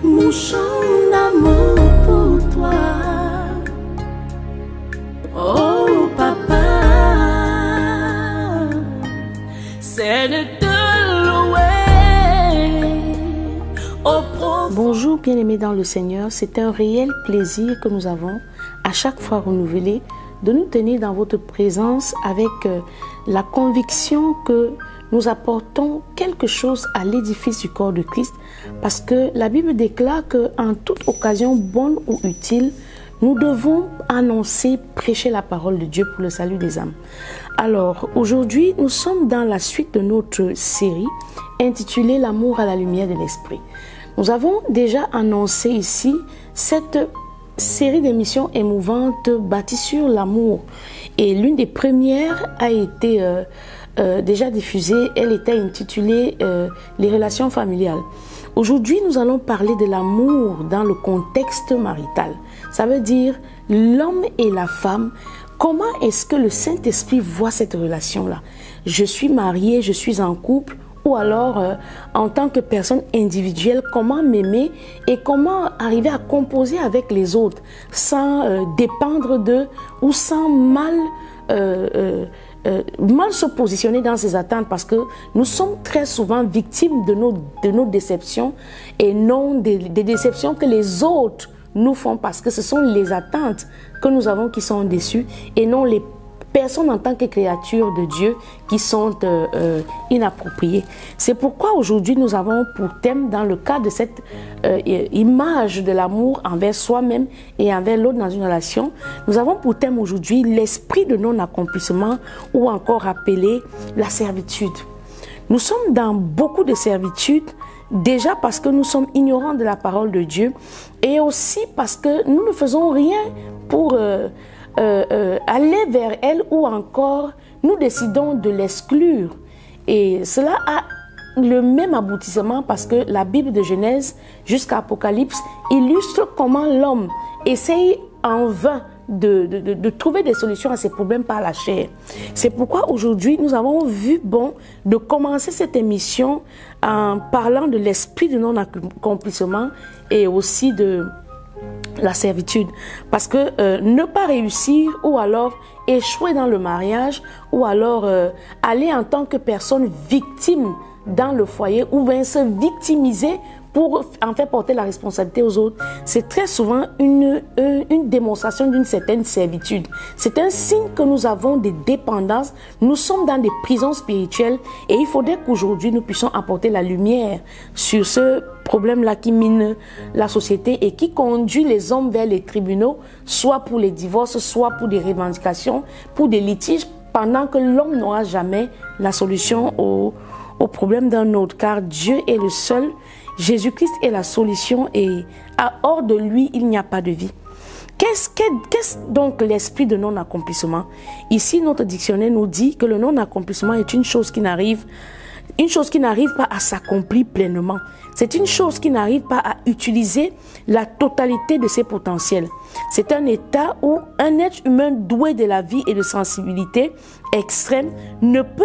mon chant d'amour pour toi. Oh papa, c'est de te louer au profond. Bonjour bien-aimés dans le Seigneur, c'est un réel plaisir que nous avons à chaque fois renouvelé de nous tenir dans votre présence avec la conviction que nous apportons quelque chose à l'édifice du corps de Christ, parce que la Bible déclare qu'en toute occasion bonne ou utile, nous devons annoncer, prêcher la parole de Dieu pour le salut des âmes. Alors aujourd'hui, nous sommes dans la suite de notre série intitulée L'amour à la lumière de l'esprit. Nous avons déjà annoncé ici cette série d'émissions émouvantes bâties sur l'amour. Et l'une des premières a été déjà diffusée, elle était intitulée Les relations familiales. Aujourd'hui, nous allons parler de l'amour dans le contexte marital. Ça veut dire l'homme et la femme. Comment est-ce que le Saint-Esprit voit cette relation-là? Je suis mariée, je suis en couple, ou alors en tant que personne individuelle, comment m'aimer et comment arriver à composer avec les autres sans dépendre d'eux ou sans mal se positionner dans ses attentes, parce que nous sommes très souvent victimes de nos déceptions et non des déceptions que les autres nous font, parce que ce sont les attentes que nous avons qui sont déçues et non les personnes en tant que créatures de Dieu qui sont inappropriées. C'est pourquoi aujourd'hui nous avons pour thème, dans le cadre de cette image de l'amour envers soi-même et envers l'autre dans une relation, nous avons pour thème aujourd'hui l'esprit de non-accomplissement, ou encore appelé la servitude. Nous sommes dans beaucoup de servitudes, déjà parce que nous sommes ignorants de la parole de Dieu, et aussi parce que nous ne faisons rien pour aller vers elle, ou encore nous décidons de l'exclure. Et cela a le même aboutissement, parce que la Bible de Genèse jusqu'à Apocalypse illustre comment l'homme essaye en vain de trouver des solutions à ses problèmes par la chair. C'est pourquoi aujourd'hui nous avons vu bon de commencer cette émission en parlant de l'esprit de non-accomplissement et aussi de la servitude, parce que ne pas réussir, ou alors échouer dans le mariage, ou alors aller en tant que personne victime dans le foyer, ou bien se victimiser pour en faire porter la responsabilité aux autres, c'est très souvent une démonstration d'une certaine servitude. C'est un signe que nous avons des dépendances, nous sommes dans des prisons spirituelles, et il faudrait qu'aujourd'hui nous puissions apporter la lumière sur ce problème-là qui mine la société et qui conduit les hommes vers les tribunaux, soit pour les divorces, soit pour des revendications, pour des litiges, pendant que l'homme n'aura jamais la solution au problème d'un autre, car Dieu est le seul. Jésus-Christ est la solution, et hors de lui, il n'y a pas de vie. Qu'est-ce donc l'esprit de non-accomplissement? Ici, notre dictionnaire nous dit que le non-accomplissement est une chose qui n'arrive pas à s'accomplir pleinement. C'est une chose qui n'arrive pas à utiliser la totalité de ses potentiels. C'est un état où un être humain doué de la vie et de sensibilité extrême ne peut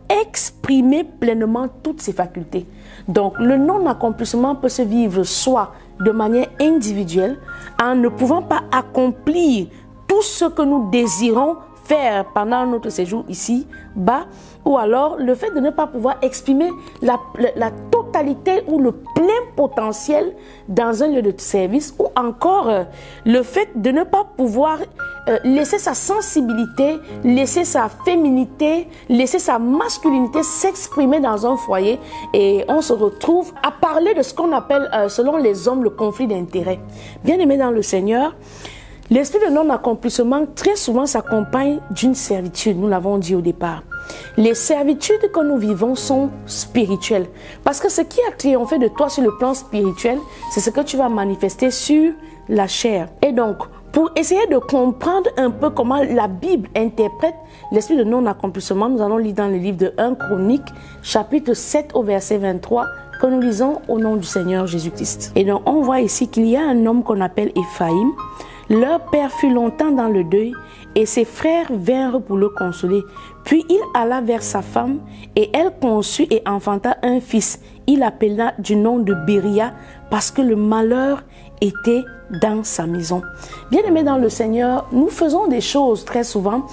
exprimer pleinement toutes ses facultés. Donc, le non-accomplissement peut se vivre soit de manière individuelle, en ne pouvant pas accomplir tout ce que nous désirons faire pendant notre séjour ici-bas, ou alors le fait de ne pas pouvoir exprimer la totalité ou le plein potentiel dans un lieu de service, ou encore le fait de ne pas pouvoir laisser sa sensibilité, laisser sa féminité, laisser sa masculinité s'exprimer dans un foyer, et on se retrouve à parler de ce qu'on appelle, selon les hommes, le conflit d'intérêts. Bien-aimés dans le Seigneur, l'esprit de non-accomplissement très souvent s'accompagne d'une servitude, nous l'avons dit au départ. Les servitudes que nous vivons sont spirituelles, parce que ce qui a triomphé de toi sur le plan spirituel, c'est ce que tu vas manifester sur la chair. Et donc, pour essayer de comprendre un peu comment la Bible interprète l'esprit de non-accomplissement, nous allons lire dans le livre de 1 Chroniques, chapitre 7 au verset 23, que nous lisons au nom du Seigneur Jésus-Christ. Et donc, on voit ici qu'il y a un homme qu'on appelle Éphraïm. Leur père fut longtemps dans le deuil, et ses frères vinrent pour le consoler. Puis il alla vers sa femme, et elle conçut et enfanta un fils. Il l'appela du nom de Béria, parce que le malheur était dans sa maison. Bien-aimés dans le Seigneur, nous faisons des choses très souvent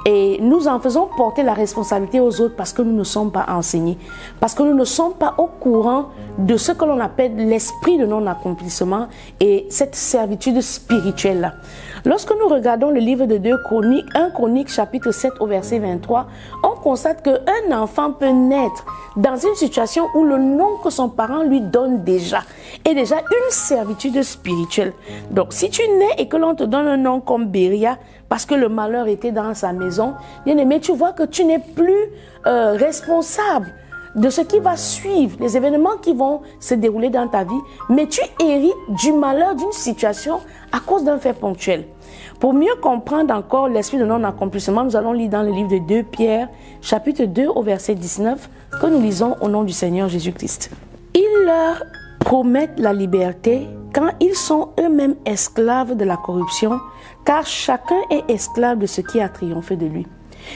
et nous en faisons porter la responsabilité aux autres parce que nous ne sommes pas enseignés, parce que nous ne sommes pas au courant de ce que l'on appelle l'esprit de non-accomplissement et cette servitude spirituelle-là. Lorsque nous regardons le livre de 2 Chroniques, 1 Chronique chapitre 7 au verset 23, on constate qu'un enfant peut naître dans une situation où le nom que son parent lui donne déjà est déjà une servitude spirituelle. Donc si tu nais et que l'on te donne un nom comme Béria, parce que le malheur était dans sa maison, bien aimé, tu vois que tu n'es plus responsable de ce qui va suivre, les événements qui vont se dérouler dans ta vie, mais tu hérites du malheur d'une situation à cause d'un fait ponctuel. Pour mieux comprendre encore l'esprit de non-accomplissement, nous allons lire dans le livre de 2 Pierre, chapitre 2 au verset 19, que nous lisons au nom du Seigneur Jésus-Christ. Ils leur promettent la liberté quand ils sont eux-mêmes esclaves de la corruption, car chacun est esclave de ce qui a triomphé de lui.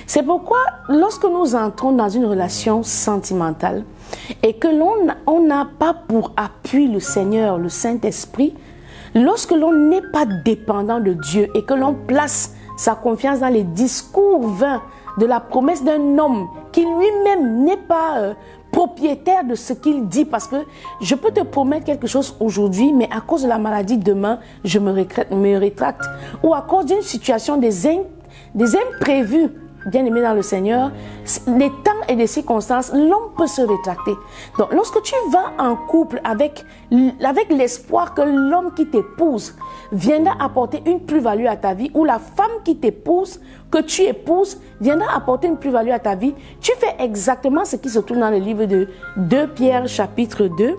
C'est pourquoi, lorsque nous entrons dans une relation sentimentale et que l'on n'a pas pour appui le Seigneur, le Saint-Esprit, lorsque l'on n'est pas dépendant de Dieu et que l'on place sa confiance dans les discours vains de la promesse d'un homme qui lui-même n'est pas propriétaire de ce qu'il dit, parce que je peux te promettre quelque chose aujourd'hui, mais à cause de la maladie demain, je me rétracte, ou à cause d'une situation des imprévus, bien aimé dans le Seigneur, les temps et les circonstances, l'homme peut se rétracter. Donc, lorsque tu vas en couple avec l'espoir que l'homme qui t'épouse viendra apporter une plus-value à ta vie, ou la femme qui t'épouse, que tu épouses, viendra apporter une plus-value à ta vie, tu fais exactement ce qui se trouve dans le livre de 2 Pierre, chapitre 2,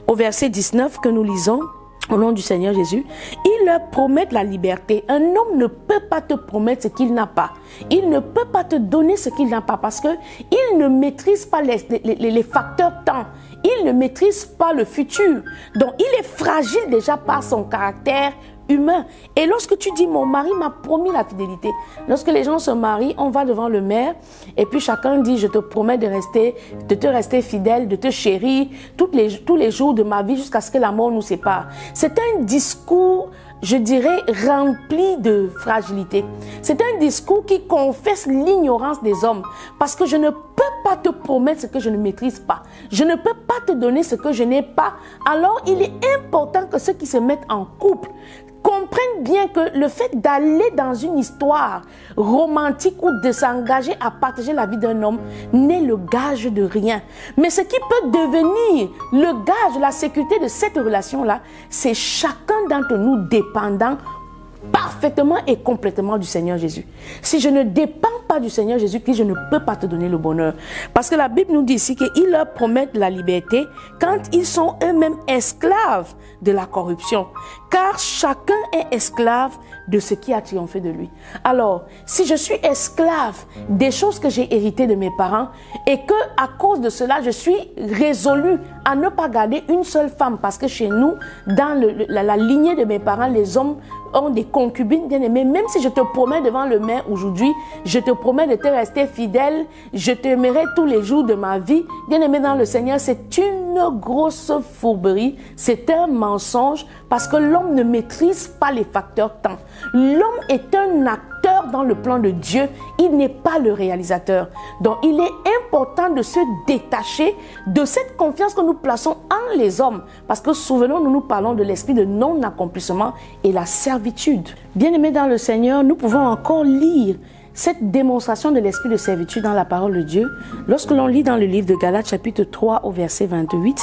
au verset 19 que nous lisons. Au nom du Seigneur Jésus, ils leur promettent la liberté. Un homme ne peut pas te promettre ce qu'il n'a pas. Il ne peut pas te donner ce qu'il n'a pas parce qu'il ne maîtrise pas les facteurs temps. Il ne maîtrise pas le futur. Donc, il est fragile déjà par son caractère humain. Et lorsque tu dis, mon mari m'a promis la fidélité, lorsque les gens se marient, on va devant le maire et puis chacun dit, je te promets de te rester fidèle, de te chérir tous les jours de ma vie jusqu'à ce que la mort nous sépare. C'est un discours, je dirais, rempli de fragilité. C'est un discours qui confesse l'ignorance des hommes parce que je ne peux pas te promettre ce que je ne maîtrise pas. Je ne peux pas te donner ce que je n'ai pas. Alors, il est important que ceux qui se mettent en couple comprennent bien que le fait d'aller dans une histoire romantique ou de s'engager à partager la vie d'un homme n'est le gage de rien. Mais ce qui peut devenir le gage, la sécurité de cette relation-là, c'est chacun d'entre nous dépendant parfaitement et complètement du Seigneur Jésus. Si je ne dépends pas du Seigneur Jésus-Christ, je ne peux pas te donner le bonheur. Parce que la Bible nous dit ici qu'ils leur promettent la liberté quand ils sont eux-mêmes esclaves de la corruption. Car chacun est esclave de ce qui a triomphé de lui. Alors, si je suis esclave des choses que j'ai héritées de mes parents et que à cause de cela, je suis résolu à ne pas garder une seule femme, parce que chez nous, dans la lignée de mes parents, les hommes ont des concubines bien aimées. Même si je te promets devant le maire aujourd'hui, je te promets de te rester fidèle, je t'aimerai tous les jours de ma vie, bien aimé dans le Seigneur, c'est une grosse fourberie, c'est un mensonge, parce que l'homme ne maîtrise pas les facteurs temps. L'homme est un acteur dans le plan de Dieu, il n'est pas le réalisateur. Donc il est important de se détacher de cette confiance que nous plaçons en les hommes, parce que souvenons-nous, nous parlons de l'esprit de non-accomplissement et la servitude. Bien-aimés dans le Seigneur, nous pouvons encore lire cette démonstration de l'esprit de servitude dans la parole de Dieu lorsque l'on lit dans le livre de Galates chapitre 3 au verset 28,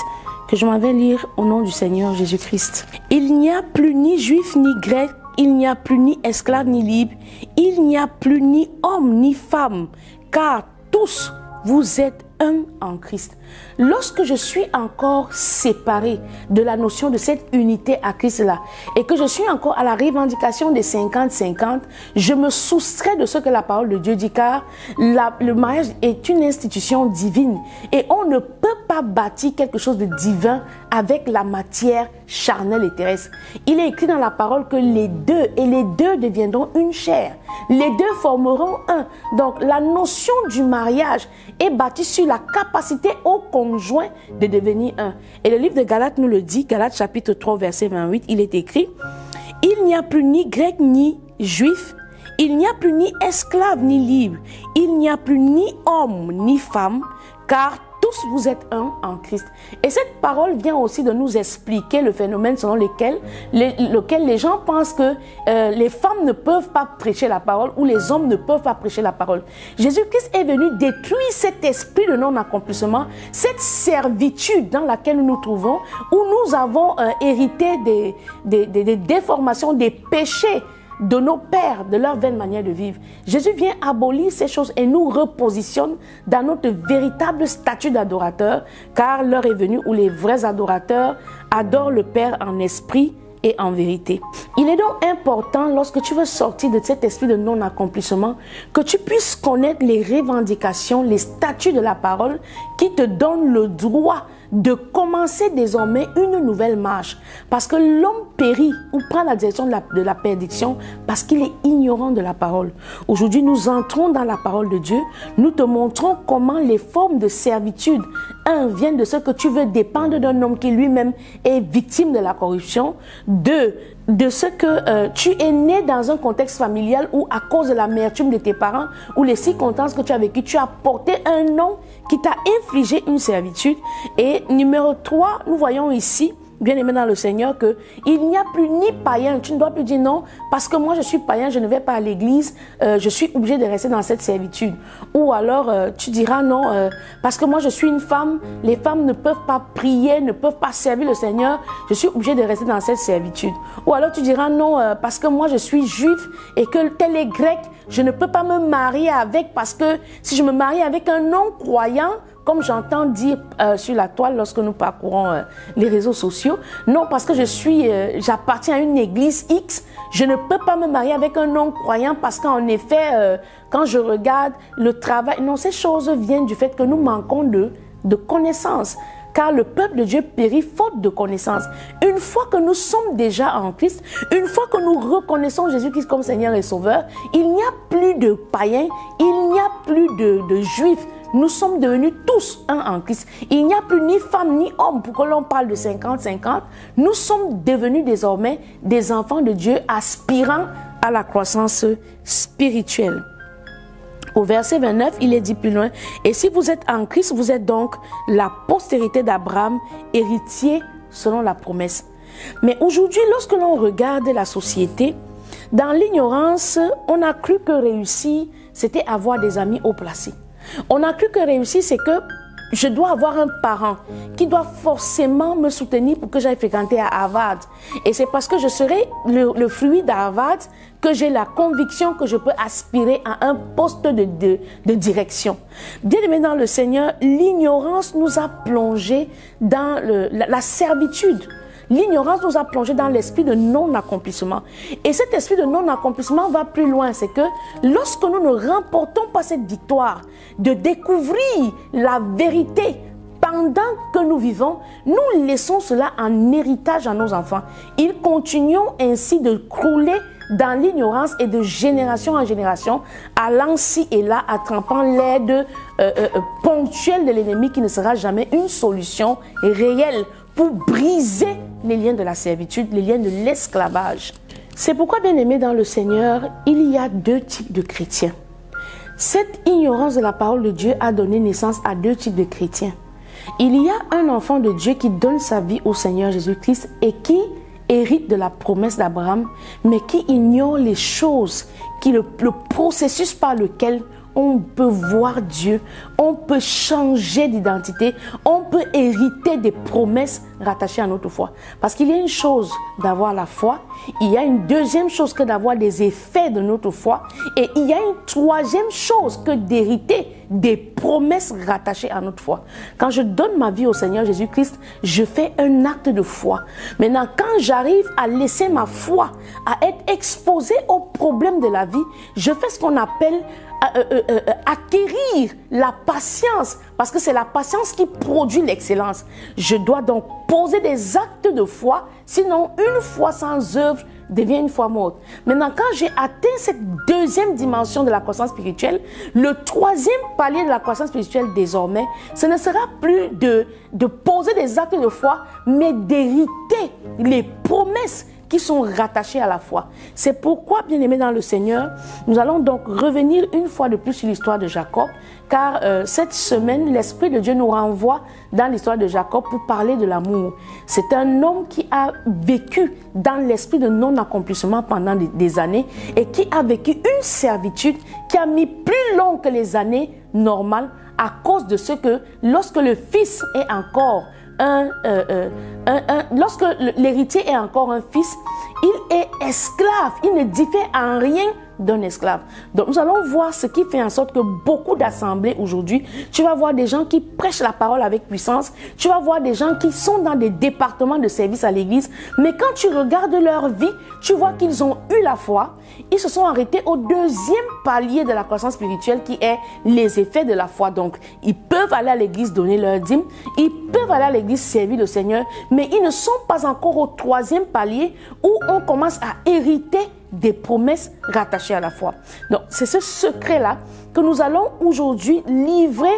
que je m'en vais lire au nom du Seigneur Jésus-Christ. Il n'y a plus ni juif ni grec, il n'y a plus ni esclave ni libre, il n'y a plus ni homme ni femme, car tous vous êtes un en Christ. Lorsque je suis encore séparé de la notion de cette unité à Christ-là et que je suis encore à la revendication des 50-50, je me soustrais de ce que la parole de Dieu dit, car le mariage est une institution divine et on ne peut pas bâtir quelque chose de divin avec la matière charnelle et terrestre. Il est écrit dans la parole que les deux deviendront une chair. Les deux formeront un. Donc la notion du mariage est bâtie sur la capacité au conjoints de devenir un. Et le livre de Galates nous le dit, Galates chapitre 3, verset 28, il est écrit, « Il n'y a plus ni grec ni juif, il n'y a plus ni esclave ni libre, il n'y a plus ni homme ni femme, car tous vous êtes un en Christ. » Et cette parole vient aussi de nous expliquer le phénomène selon lequel les gens pensent que les femmes ne peuvent pas prêcher la parole ou les hommes ne peuvent pas prêcher la parole. Jésus-Christ est venu détruire cet esprit de non-accomplissement, cette servitude dans laquelle nous nous trouvons, où nous avons hérité des déformations, des péchés de nos pères, de leur vaine manière de vivre. Jésus vient abolir ces choses et nous repositionne dans notre véritable statut d'adorateur, car l'heure est venue où les vrais adorateurs adorent le Père en esprit et en vérité. Il est donc important, lorsque tu veux sortir de cet esprit de non-accomplissement, que tu puisses connaître les revendications, les statuts de la parole qui te donnent le droit de commencer désormais une nouvelle marche. Parce que l'homme périt ou prend la direction de la perdition parce qu'il est ignorant de la parole. Aujourd'hui, nous entrons dans la parole de Dieu. Nous te montrons comment les formes de servitude, viennent de ce que tu veux dépendre d'un homme qui lui-même est victime de la corruption. De ce que tu es né dans un contexte familial où, à cause de l'amertume de tes parents ou les circonstances que tu as vécues, tu as porté un nom qui t'a infligé une servitude. Et numéro 3, nous voyons ici, bien aimé dans le Seigneur, que il n'y a plus ni païen. Tu ne dois plus dire non, parce que moi je suis païen, je ne vais pas à l'église, je suis obligé de rester dans cette servitude. Ou alors tu diras non, parce que moi je suis une femme, les femmes ne peuvent pas prier, ne peuvent pas servir le Seigneur, je suis obligé de rester dans cette servitude. Ou alors tu diras non, parce que moi je suis juif et que tel est grec, je ne peux pas me marier avec, parce que si je me marie avec un non-croyant, comme j'entends dire sur la toile lorsque nous parcourons les réseaux sociaux, non, parce que j'appartiens à une église X, je ne peux pas me marier avec un non-croyant parce qu'en effet, quand je regarde le travail, non, ces choses viennent du fait que nous manquons de connaissances. Car le peuple de Dieu périt faute de connaissance. Une fois que nous sommes déjà en Christ, une fois que nous reconnaissons Jésus-Christ comme Seigneur et Sauveur, il n'y a plus de païens, il n'y a plus de juifs. Nous sommes devenus tous un en Christ. Il n'y a plus ni femme ni homme pour que l'on parle de 50-50. Nous sommes devenus désormais des enfants de Dieu aspirant à la croissance spirituelle. Au verset 29, il est dit plus loin, « Et si vous êtes en Christ, vous êtes donc la postérité d'Abraham, héritier selon la promesse. » Mais aujourd'hui, lorsque l'on regarde la société, dans l'ignorance, on a cru que réussir, c'était avoir des amis haut placés. On a cru que réussir, c'est que je dois avoir un parent qui doit forcément me soutenir pour que j'aille fréquenter à Harvard. Et c'est parce que je serai le fruit d'Harvard que j'ai la conviction que je peux aspirer à un poste de direction. Bien aimé dans le Seigneur, l'ignorance nous a plongé dans la servitude. L'ignorance nous a plongé dans l'esprit de non-accomplissement. Et cet esprit de non-accomplissement va plus loin. C'est que lorsque nous ne remportons pas cette victoire de découvrir la vérité pendant que nous vivons, nous laissons cela en héritage à nos enfants. Ils continuent ainsi de crouler dans l'ignorance et de génération en génération, allant ci et là, attrapant l'aide ponctuelle de l'ennemi qui ne sera jamais une solution réelle pour briser les liens de la servitude, les liens de l'esclavage. C'est pourquoi, bien aimé dans le Seigneur, il y a deux types de chrétiens. Cette ignorance de la parole de Dieu a donné naissance à deux types de chrétiens. Il y a un enfant de Dieu qui donne sa vie au Seigneur Jésus-Christ et qui hérite de la promesse d'Abraham, mais qui ignore les choses, le processus par lequel on peut voir Dieu, on peut changer d'identité, on peut hériter des promesses rattachées à notre foi. Parce qu'il y a une chose d'avoir la foi, il y a une deuxième chose que d'avoir des effets de notre foi, et il y a une troisième chose que d'hériter des promesses rattachées à notre foi. Quand je donne ma vie au Seigneur Jésus-Christ, je fais un acte de foi. Maintenant, quand j'arrive à laisser ma foi, à être exposé aux problèmes de la vie, je fais ce qu'on appelle acquérir la patience parce que c'est la patience qui produit l'excellence. Je dois donc poser des actes de foi, sinon une foi sans œuvre devient une foi morte. Maintenant, quand j'ai atteint cette deuxième dimension de la croissance spirituelle, le troisième palier de la croissance spirituelle désormais, ce ne sera plus de poser des actes de foi, mais d'hériter les promesses qui sont rattachés à la foi. C'est pourquoi, bien-aimés dans le Seigneur, nous allons donc revenir une fois de plus sur l'histoire de Jacob, car cette semaine, l'Esprit de Dieu nous renvoie dans l'histoire de Jacob pour parler de l'amour. C'est un homme qui a vécu dans l'esprit de non-accomplissement pendant des années et qui a vécu une servitude qui a mis plus long que les années normales à cause de ce que lorsque le fils est encore lorsque l'héritier est encore un fils, il est esclave, il ne diffère en rien d'un esclave. Donc nous allons voir ce qui fait en sorte que beaucoup d'assemblées aujourd'hui, tu vas voir des gens qui prêchent la parole avec puissance, tu vas voir des gens qui sont dans des départements de service à l'église, mais quand tu regardes leur vie, tu vois qu'ils ont eu la foi, ils se sont arrêtés au deuxième palier de la croissance spirituelle qui est les effets de la foi. Donc ils peuvent aller à l'église donner leur dîme, ils peuvent aller à l'église servir le Seigneur, mais ils ne sont pas encore au troisième palier où on commence à hériter des promesses rattachées à la foi. Donc, c'est ce secret-là que nous allons aujourd'hui livrer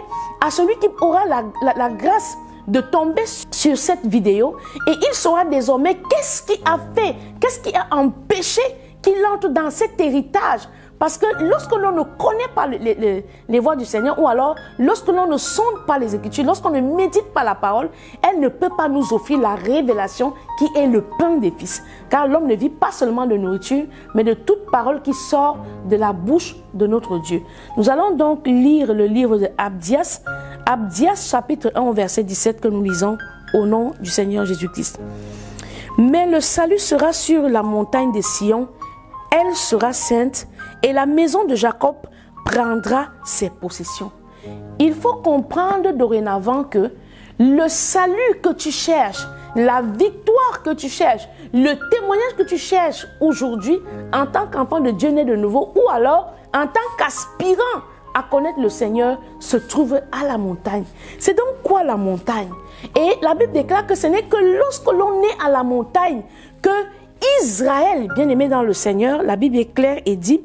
à celui qui aura la grâce de tomber sur cette vidéo et il saura désormais qu'est-ce qui a fait, qu'est-ce qui a empêché qu'il entre dans cet héritage. Parce que lorsque l'on ne connaît pas les voies du Seigneur, ou alors lorsque l'on ne sonde pas les Écritures, lorsqu'on ne médite pas la parole, elle ne peut pas nous offrir la révélation qui est le pain des fils. Car l'homme ne vit pas seulement de nourriture, mais de toute parole qui sort de la bouche de notre Dieu. Nous allons donc lire le livre de Abdias, Abdias chapitre 1 verset 17 que nous lisons au nom du Seigneur Jésus-Christ. Mais le salut sera sur la montagne de Sion, elle sera sainte, et la maison de Jacob prendra ses possessions. Il faut comprendre dorénavant que le salut que tu cherches, la victoire que tu cherches, le témoignage que tu cherches aujourd'hui en tant qu'enfant de Dieu né de nouveau ou alors en tant qu'aspirant à connaître le Seigneur se trouve à la montagne. C'est donc quoi la montagne? Et la Bible déclare que ce n'est que lorsque l'on est à la montagne que Israël, bien aimé dans le Seigneur, la Bible est claire et dit,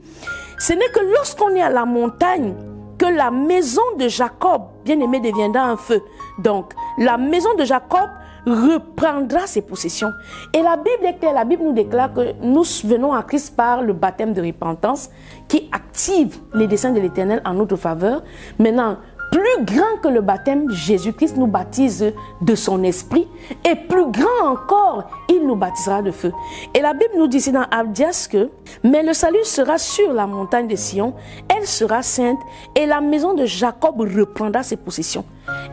ce n'est que lorsqu'on est à la montagne que la maison de Jacob, bien aimé, deviendra un feu. Donc, la maison de Jacob reprendra ses possessions. Et la Bible est claire, la Bible nous déclare que nous venons à Christ par le baptême de repentance qui active les desseins de l'Éternel en notre faveur. Maintenant, plus grand que le baptême, Jésus-Christ nous baptise de son esprit et plus grand encore, il nous baptisera de feu. Et la Bible nous dit ici dans Abdias que « Mais le salut sera sur la montagne de Sion, elle sera sainte et la maison de Jacob reprendra ses possessions. »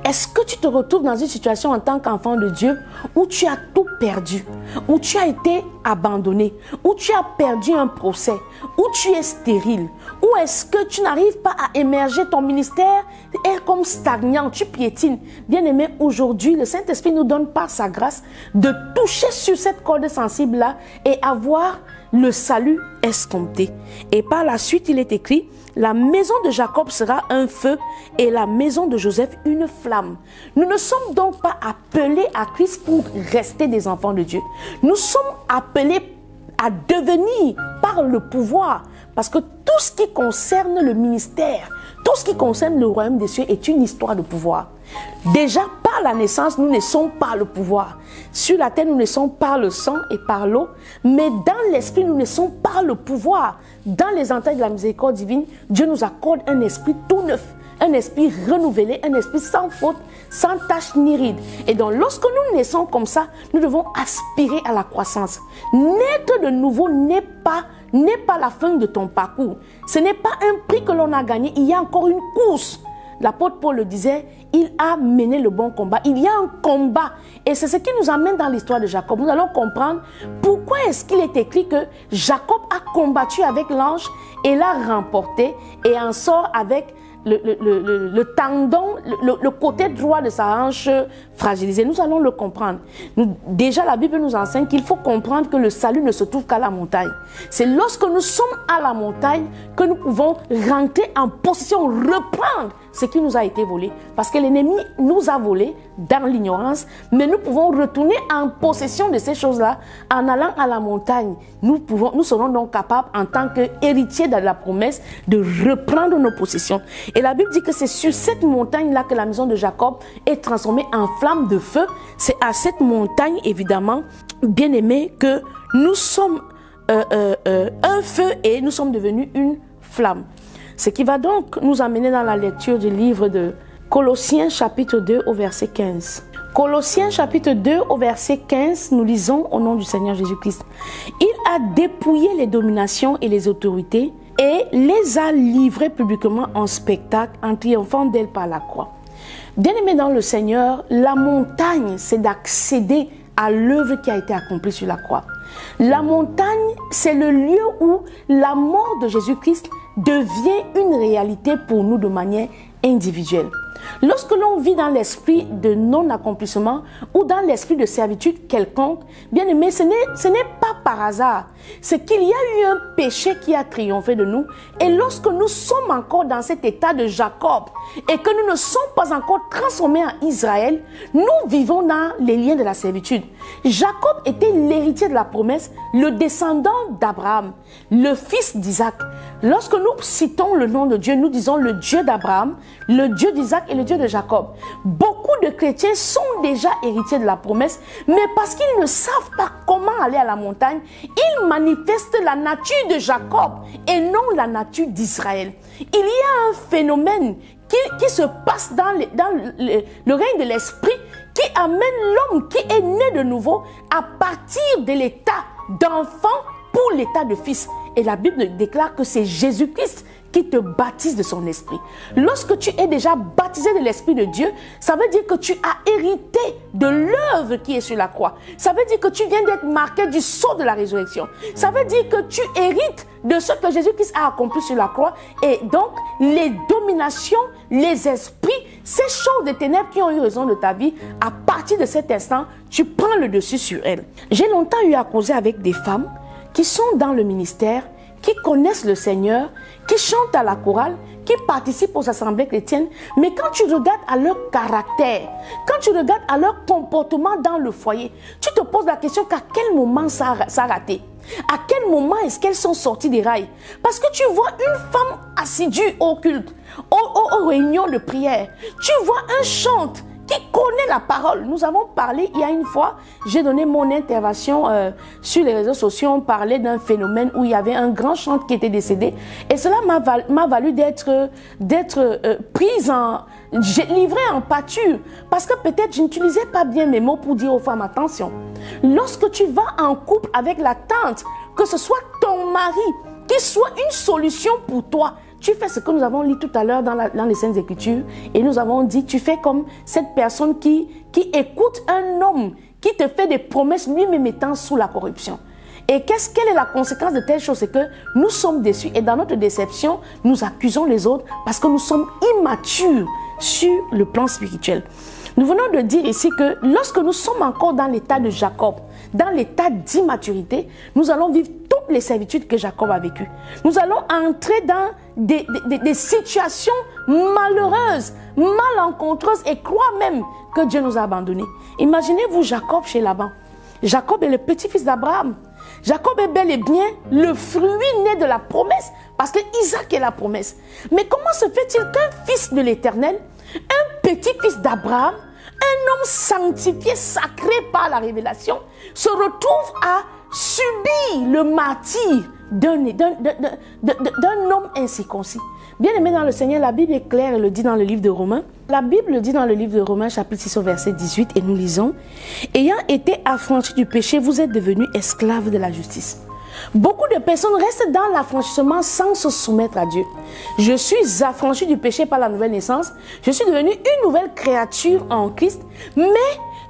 Est-ce que tu te retrouves dans une situation en tant qu'enfant de Dieu où tu as tout perdu, où tu as été abandonné, où tu as perdu un procès, où tu es stérile, où est-ce que tu n'arrives pas à émerger, ton ministère est comme stagnant, tu piétines. Bien-aimé, aujourd'hui, le Saint-Esprit nous donne par sa grâce de toucher sur cette corde sensible-là et avoir le salut escompté. Et par la suite, il est écrit, la maison de Jacob sera un feu et la maison de Joseph une flamme. Nous ne sommes donc pas appelés à Christ pour rester des enfants de Dieu. Nous sommes appelés à devenir par le pouvoir. Parce que tout ce qui concerne le ministère, tout ce qui concerne le royaume des cieux est une histoire de pouvoir. Déjà, par la naissance, nous ne sommes pas le pouvoir. Sur la terre, nous ne sommes pas le sang et par l'eau, mais dans l'esprit, nous ne sommes pas le pouvoir. Dans les entrailles de la miséricorde divine, Dieu nous accorde un esprit tout neuf, un esprit renouvelé, un esprit sans faute, sans tache ni ride. Et donc, lorsque nous naissons comme ça, nous devons aspirer à la croissance. Naître de nouveau n'est pas la fin de ton parcours. Ce n'est pas un prix que l'on a gagné, il y a encore une course. L'apôtre Paul le disait, il a mené le bon combat. Il y a un combat. Et c'est ce qui nous amène dans l'histoire de Jacob. Nous allons comprendre pourquoi est-ce qu'il est écrit que Jacob a combattu avec l'ange et l'a remporté et en sort avec le tendon, le côté droit de sa hanche fragilisé. Nous allons le comprendre. Déjà, la Bible nous enseigne qu'il faut comprendre que le salut ne se trouve qu'à la montagne. C'est lorsque nous sommes à la montagne que nous pouvons rentrer en possession, reprendre ce qui nous a été volé. Parce que l'ennemi nous a volé dans l'ignorance, mais nous pouvons retourner en possession de ces choses-là en allant à la montagne. Nous serons donc capables, en tant qu'héritiers de la promesse, de reprendre nos possessions. Et la Bible dit que c'est sur cette montagne-là que la maison de Jacob est transformée en flamme de feu. C'est à cette montagne, évidemment, bien aimé, que nous sommes un feu et nous sommes devenus une flamme. Ce qui va donc nous amener dans la lecture du livre de Colossiens chapitre 2 au verset 15. Colossiens chapitre 2 au verset 15, nous lisons au nom du Seigneur Jésus-Christ. Il a dépouillé les dominations et les autorités et les a livrées publiquement en spectacle en triomphant d'elles par la croix. Bien-aimés dans le Seigneur, la montagne, c'est d'accéder à l'œuvre qui a été accomplie sur la croix. La montagne, c'est le lieu où la mort de Jésus-Christ devient une réalité pour nous de manière individuelle. Lorsque l'on vit dans l'esprit de non-accomplissement ou dans l'esprit de servitude quelconque, bien aimé, ce n'est pas par hasard. C'est qu'il y a eu un péché qui a triomphé de nous. Et lorsque nous sommes encore dans cet état de Jacob et que nous ne sommes pas encore transformés en Israël, nous vivons dans les liens de la servitude. Jacob était l'héritier de la promesse, le descendant d'Abraham, le fils d'Isaac. Lorsque nous citons le nom de Dieu, nous disons le Dieu d'Abraham, le Dieu d'Isaac et le Dieu de Jacob. Beaucoup de chrétiens sont déjà héritiers de la promesse, mais parce qu'ils ne savent pas comment aller à la montagne, ils manifestent la nature de Jacob et non la nature d'Israël. Il y a un phénomène qui se passe dans le règne de l'esprit qui amène l'homme qui est né de nouveau à partir de l'état d'enfant pour l'état de fils. Et la Bible déclare que c'est Jésus-Christ qui te baptise de son esprit. Lorsque tu es déjà baptisé de l'esprit de Dieu, ça veut dire que tu as hérité de l'œuvre qui est sur la croix. Ça veut dire que tu viens d'être marqué du sceau de la résurrection. Ça veut dire que tu hérites de ce que Jésus-Christ a accompli sur la croix. Et donc, les dominations, les esprits, ces choses de ténèbres qui ont eu raison de ta vie, à partir de cet instant, tu prends le dessus sur elles. J'ai longtemps eu à causer avec des femmes qui sont dans le ministère, qui connaissent le Seigneur, qui chantent à la chorale, qui participent aux assemblées chrétiennes, mais quand tu regardes à leur caractère, quand tu regardes à leur comportement dans le foyer, tu te poses la question qu'à quel moment ça a raté? À quel moment est-ce qu'elles sont sorties des rails? Parce que tu vois une femme assidue au culte, aux réunions de prière, tu vois un chante qui connaît la parole. Nous avons parlé il y a une fois, j'ai donné mon intervention sur les réseaux sociaux, on parlait d'un phénomène où il y avait un grand chanteur qui était décédé et cela m'a valu d'être prise livrée en pâture parce que peut-être je n'utilisais pas bien mes mots pour dire aux femmes attention. Lorsque tu vas en couple avec la tante, que ce soit ton mari, qui soit une solution pour toi, tu fais ce que nous avons lu tout à l'heure dans les Saintes Écritures et nous avons dit, tu fais comme cette personne qui écoute un homme qui te fait des promesses lui-même étant sous la corruption. Et quelle est la conséquence de telle chose? C'est que nous sommes déçus et dans notre déception, nous accusons les autres parce que nous sommes immatures sur le plan spirituel. Nous venons de dire ici que lorsque nous sommes encore dans l'état de Jacob, dans l'état d'immaturité, nous allons vivre toutes les servitudes que Jacob a vécues. Nous allons entrer dans des situations malheureuses, malencontreuses et croire même que Dieu nous a abandonnés. Imaginez-vous Jacob chez Laban. Jacob est le petit-fils d'Abraham. Jacob est bel et bien le fruit né de la promesse parce que Isaac est la promesse. Mais comment se fait-il qu'un fils de l'Éternel, un petit-fils d'Abraham, un homme sanctifié, sacré par la révélation, se retrouve à subir le martyre d'un homme incirconcis? Bien aimé dans le Seigneur, la Bible est claire et le dit dans le livre de Romains. La Bible le dit dans le livre de Romains, chapitre 6, au verset 18, et nous lisons: « Ayant été affranchis du péché, vous êtes devenus esclaves de la justice. » Beaucoup de personnes restent dans l'affranchissement sans se soumettre à Dieu. Je suis affranchi du péché par la nouvelle naissance. Je suis devenu une nouvelle créature en Christ. Mais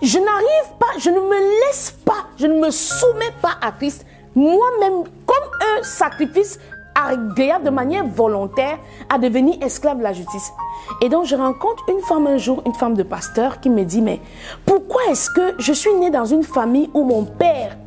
je n'arrive pas, je ne me laisse pas, je ne me soumets pas à Christ moi-même comme un sacrifice agréable, de manière volontaire, à devenir esclave de la justice. Et donc, je rencontre une femme un jour, une femme de pasteur, qui me dit, mais pourquoi est-ce que je suis née dans une famille où mon père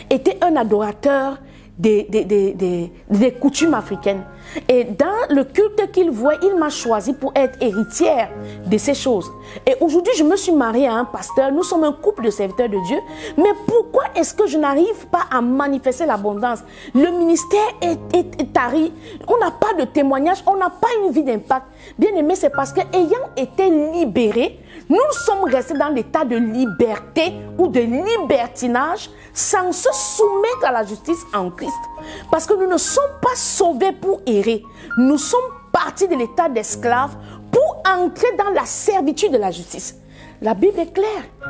était un adorateur des coutumes africaines. Et dans le culte qu'il voit, il m'a choisi pour être héritière de ces choses. Et aujourd'hui, je me suis mariée à un pasteur. Nous sommes un couple de serviteurs de Dieu. Mais pourquoi est-ce que je n'arrive pas à manifester l'abondance? Le ministère est tari. On n'a pas de témoignage. On n'a pas une vie d'impact. Bien aimé, c'est parce qu'ayant été libérés, nous sommes restés dans l'état de liberté ou de libertinage sans se soumettre à la justice en Christ. Parce que nous ne sommes pas sauvés pour errer. Nous sommes partis de l'état d'esclave pour entrer dans la servitude de la justice. La Bible est claire.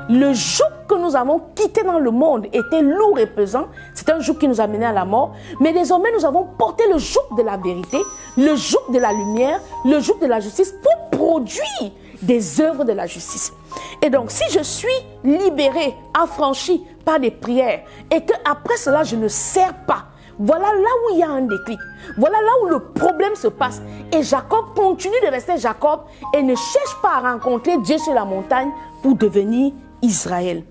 Le joug que nous avons quitté dans le monde était lourd et pesant. C'est un joug qui nous a menés à la mort. Mais désormais, nous avons porté le joug de la vérité, le joug de la lumière, le joug de la justice pour produire des œuvres de la justice. Et donc, si je suis libéré, affranchi par des prières et que après cela, je ne sers pas, voilà là où il y a un déclic. Voilà là où le problème se passe. Et Jacob continue de rester Jacob et ne cherche pas à rencontrer Dieu sur la montagne pour devenir Israël.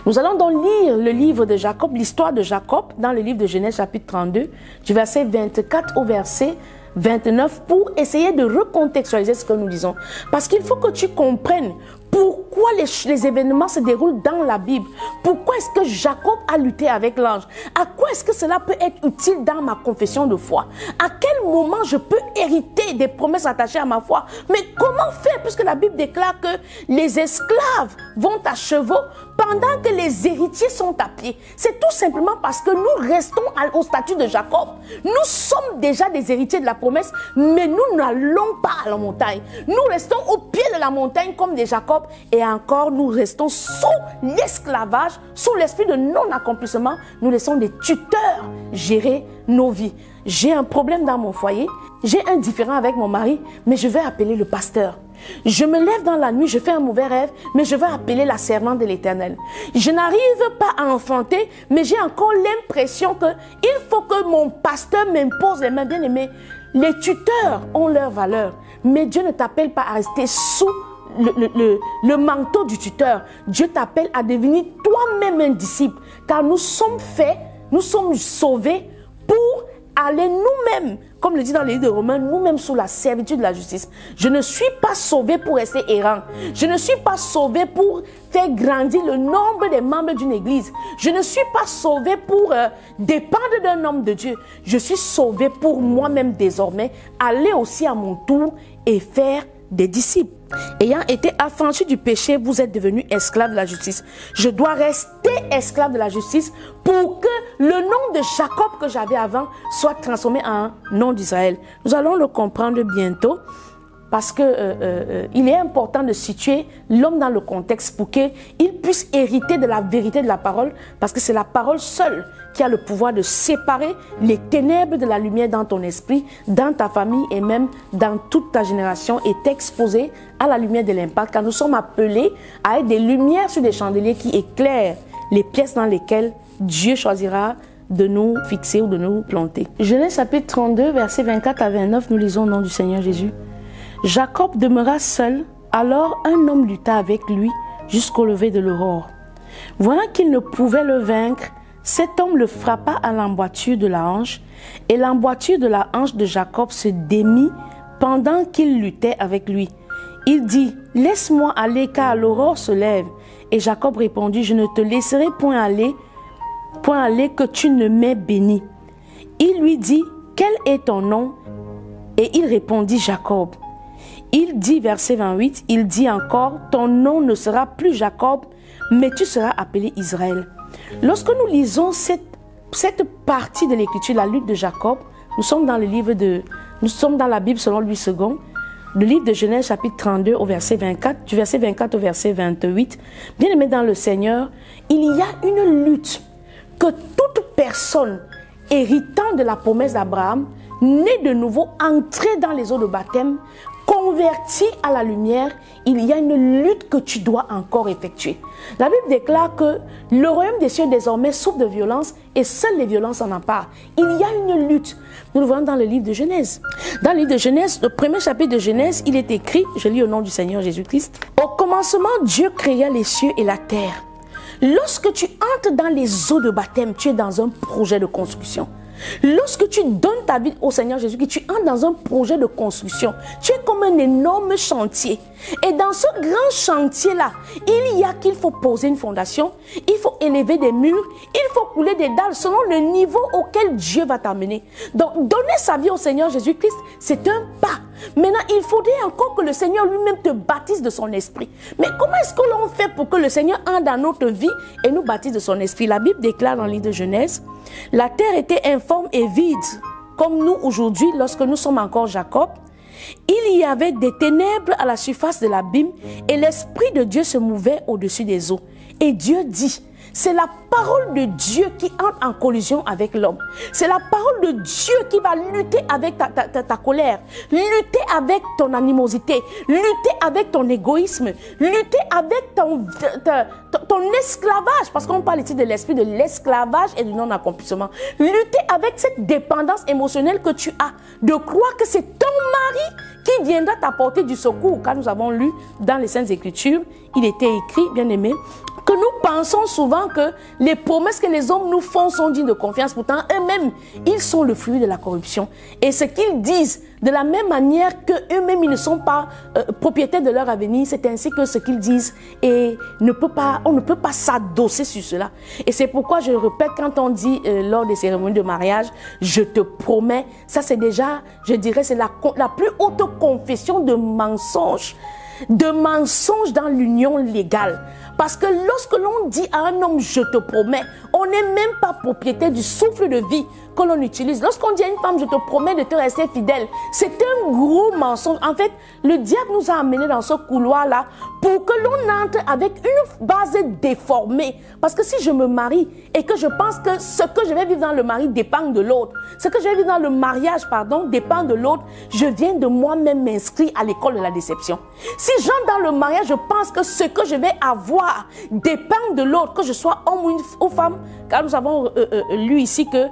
Nous allons donc lire le livre de Jacob, l'histoire de Jacob, dans le livre de Genèse chapitre 32, du verset 24 au verset 29, pour essayer de recontextualiser ce que nous disons. Parce qu'il faut que tu comprennes pourquoi les événements se déroulent dans la Bible. Pourquoi est-ce que Jacob a lutté avec l'ange? À quoi est-ce que cela peut être utile dans ma confession de foi? À quel moment je peux hériter des promesses attachées à ma foi? Mais comment faire, puisque la Bible déclare que les esclaves vont à chevaux pendant que les héritiers sont à pied? C'est tout simplement parce que nous restons au statut de Jacob. Nous sommes déjà des héritiers de la promesse, mais nous n'allons pas à la montagne. Nous restons au pied de la montagne comme des Jacob. Et encore, nous restons sous l'esclavage, sous l'esprit de non-accomplissement. Nous laissons des tuteurs gérer nos vies. J'ai un problème dans mon foyer, j'ai un différend avec mon mari, mais je vais appeler le pasteur. Je me lève dans la nuit, je fais un mauvais rêve, mais je vais appeler la servante de l'Éternel. Je n'arrive pas à enfanter, mais j'ai encore l'impression qu'il faut que mon pasteur m'impose les mains. Bien aimés, les tuteurs ont leur valeur, mais Dieu ne t'appelle pas à rester sous le manteau du tuteur. Dieu t'appelle à devenir toi-même un disciple, car nous sommes faits, nous sommes sauvés pour aller nous-mêmes, comme le dit dans le livre de Romains, nous-mêmes sous la servitude de la justice. Je ne suis pas sauvé pour rester errant. Je ne suis pas sauvé pour faire grandir le nombre des membres d'une église. Je ne suis pas sauvé pour dépendre d'un homme de Dieu. Je suis sauvé pour moi-même désormais, aller aussi à mon tour et faire des disciples. Ayant été affranchi du péché, vous êtes devenus esclaves de la justice. Je dois rester esclave de la justice pour que le nom de Jacob que j'avais avant soit transformé en nom d'Israël. Nous allons le comprendre bientôt parce que il est important de situer l'homme dans le contexte pour qu'il puisse hériter de la vérité de la parole, parce que c'est la parole seule qui a le pouvoir de séparer les ténèbres de la lumière dans ton esprit, dans ta famille et même dans toute ta génération, et t'exposer à la lumière de l'impact, car nous sommes appelés à être des lumières sur des chandeliers qui éclairent les pièces dans lesquelles Dieu choisira de nous fixer ou de nous planter. Genèse chapitre 32, versets 24 à 29, nous lisons au nom du Seigneur Jésus. Jacob demeura seul, alors un homme lutta avec lui jusqu'au lever de l'aurore. Voyant qu'il ne pouvait le vaincre, cet homme le frappa à l'emboîture de la hanche, et l'emboîture de la hanche de Jacob se démit pendant qu'il luttait avec lui. Il dit, « Laisse-moi aller, car l'aurore se lève. » Et Jacob répondit, « Je ne te laisserai point aller que tu ne m'aies béni. » Il lui dit, « Quel est ton nom ?» Et il répondit, « Jacob. » Il dit, verset 28, il dit encore, « Ton nom ne sera plus Jacob, mais tu seras appelé Israël. » Lorsque nous lisons cette partie de l'écriture, la lutte de Jacob, nous sommes dans la Bible selon Louis II, le livre de Genèse chapitre 32 au verset 24, du verset 24 au verset 28. Bien aimé dans le Seigneur, il y a une lutte que toute personne héritant de la promesse d'Abraham, née de nouveau, entrée dans les eaux de baptême, converti à la lumière, il y a une lutte que tu dois encore effectuer. La Bible déclare que le royaume des cieux désormais souffre de violence et seules les violences en emparent. Il y a une lutte. Nous le voyons dans le livre de Genèse. Dans le livre de Genèse, le premier chapitre de Genèse, il est écrit, je lis au nom du Seigneur Jésus-Christ. Au commencement, Dieu créa les cieux et la terre. Lorsque tu entres dans les eaux de baptême, tu es dans un projet de construction. Lorsque tu donnes ta vie au Seigneur Jésus, tu entres dans un projet de construction. Tu es comme un énorme chantier. Et dans ce grand chantier-là, il y a qu'il faut poser une fondation, il faut élever des murs, il faut couler des dalles selon le niveau auquel Dieu va t'amener. Donc, donner sa vie au Seigneur Jésus-Christ, c'est un pas. Maintenant, il faudrait encore que le Seigneur lui-même te baptise de son esprit. Mais comment est-ce que l'on fait pour que le Seigneur entre dans notre vie et nous baptise de son esprit? La Bible déclare dans le livre de Genèse, la terre était informe et vide, comme nous aujourd'hui, lorsque nous sommes encore Jacob. Il y avait des ténèbres à la surface de l'abîme et l'Esprit de Dieu se mouvait au-dessus des eaux. Et Dieu dit, c'est la parole de Dieu qui entre en collision avec l'homme. C'est la parole de Dieu qui va lutter avec ta colère, lutter avec ton animosité, lutter avec ton égoïsme, lutter avec ton esclavage, parce qu'on parle ici de l'esprit de l'esclavage et du non-accomplissement. Lutter avec cette dépendance émotionnelle que tu as, de croire que c'est ton mari qui viendra t'apporter du secours. Car nous avons lu dans les Saintes Écritures, il était écrit, bien aimé, que nous pensons souvent que les promesses que les hommes nous font sont dignes de confiance. Pourtant, eux-mêmes, ils sont le fruit de la corruption. Et ce qu'ils disent, de la même manière qu'eux-mêmes, ils ne sont pas propriétaires de leur avenir, c'est ainsi que ce qu'ils disent, et on ne peut pas s'adosser sur cela. Et c'est pourquoi je répète, quand on dit lors des cérémonies de mariage, je te promets, ça c'est déjà, je dirais, c'est la plus haute confession de mensonge dans l'union légale. Parce que lorsque l'on dit à un homme, je te promets, on n'est même pas propriétaire du souffle de vie que l'on utilise. Lorsqu'on dit à une femme, je te promets de te rester fidèle, c'est un gros mensonge. En fait, le diable nous a amenés dans ce couloir-là pour que l'on entre avec une base déformée. Parce que si je me marie et que je pense que ce que je vais vivre dans le mari dépend de l'autre, ce que je vais vivre dans le mariage, dépend de l'autre, je viens de moi-même m'inscrire à l'école de la déception. Si j'entre dans le mariage, je pense que ce que je vais avoir dépend de l'autre, que je sois homme ou femme, car nous avons lu ici que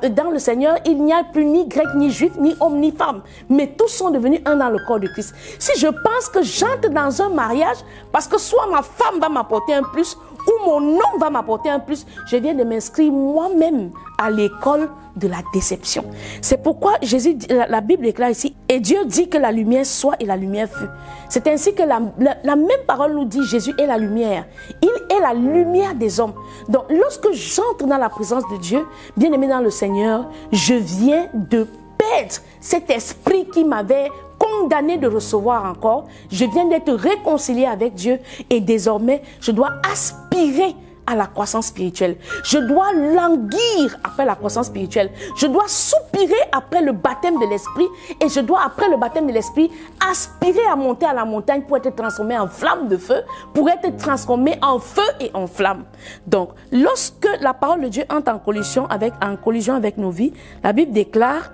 dans le Seigneur, il n'y a plus ni grec, ni juif, ni homme, ni femme, mais tous sont devenus un dans le corps de Christ. Si je pense que j'entre dans un mariage parce que soit ma femme va m'apporter un plus ou mon homme va m'apporter un plus, je viens de m'inscrire moi-même à l'école de la déception. C'est pourquoi Jésus, la Bible déclare ici, et Dieu dit que la lumière soit et la lumière fut. C'est ainsi que la même parole nous dit, Jésus est la lumière. Il est la lumière des hommes. Donc lorsque j'entre dans la présence de Dieu, bien aimé dans le Seigneur, je viens de perdre cet esprit qui m'avait condamné de recevoir encore. Je viens d'être réconcilié avec Dieu et désormais, je dois aspirer à la croissance spirituelle. Je dois languir après la croissance spirituelle. Je dois soupirer après le baptême de l'esprit et je dois, après le baptême de l'esprit, aspirer à monter à la montagne pour être transformé en flamme de feu, pour être transformé en feu et en flamme. Donc, lorsque la parole de Dieu entre en collision avec nos vies, la Bible déclare,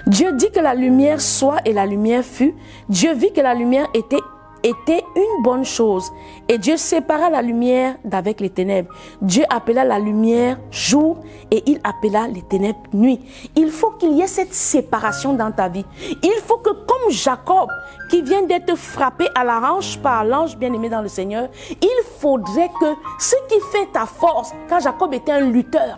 Dieu dit que la lumière soit et la lumière fut. Dieu vit que la lumière était une bonne chose. Et Dieu sépara la lumière d'avec les ténèbres. Dieu appela la lumière jour et il appela les ténèbres nuit. Il faut qu'il y ait cette séparation dans ta vie. Il faut que comme Jacob, qui vient d'être frappé à la hanche par l'ange bien-aimé dans le Seigneur, il faudrait que ce qui fait ta force, car Jacob était un lutteur,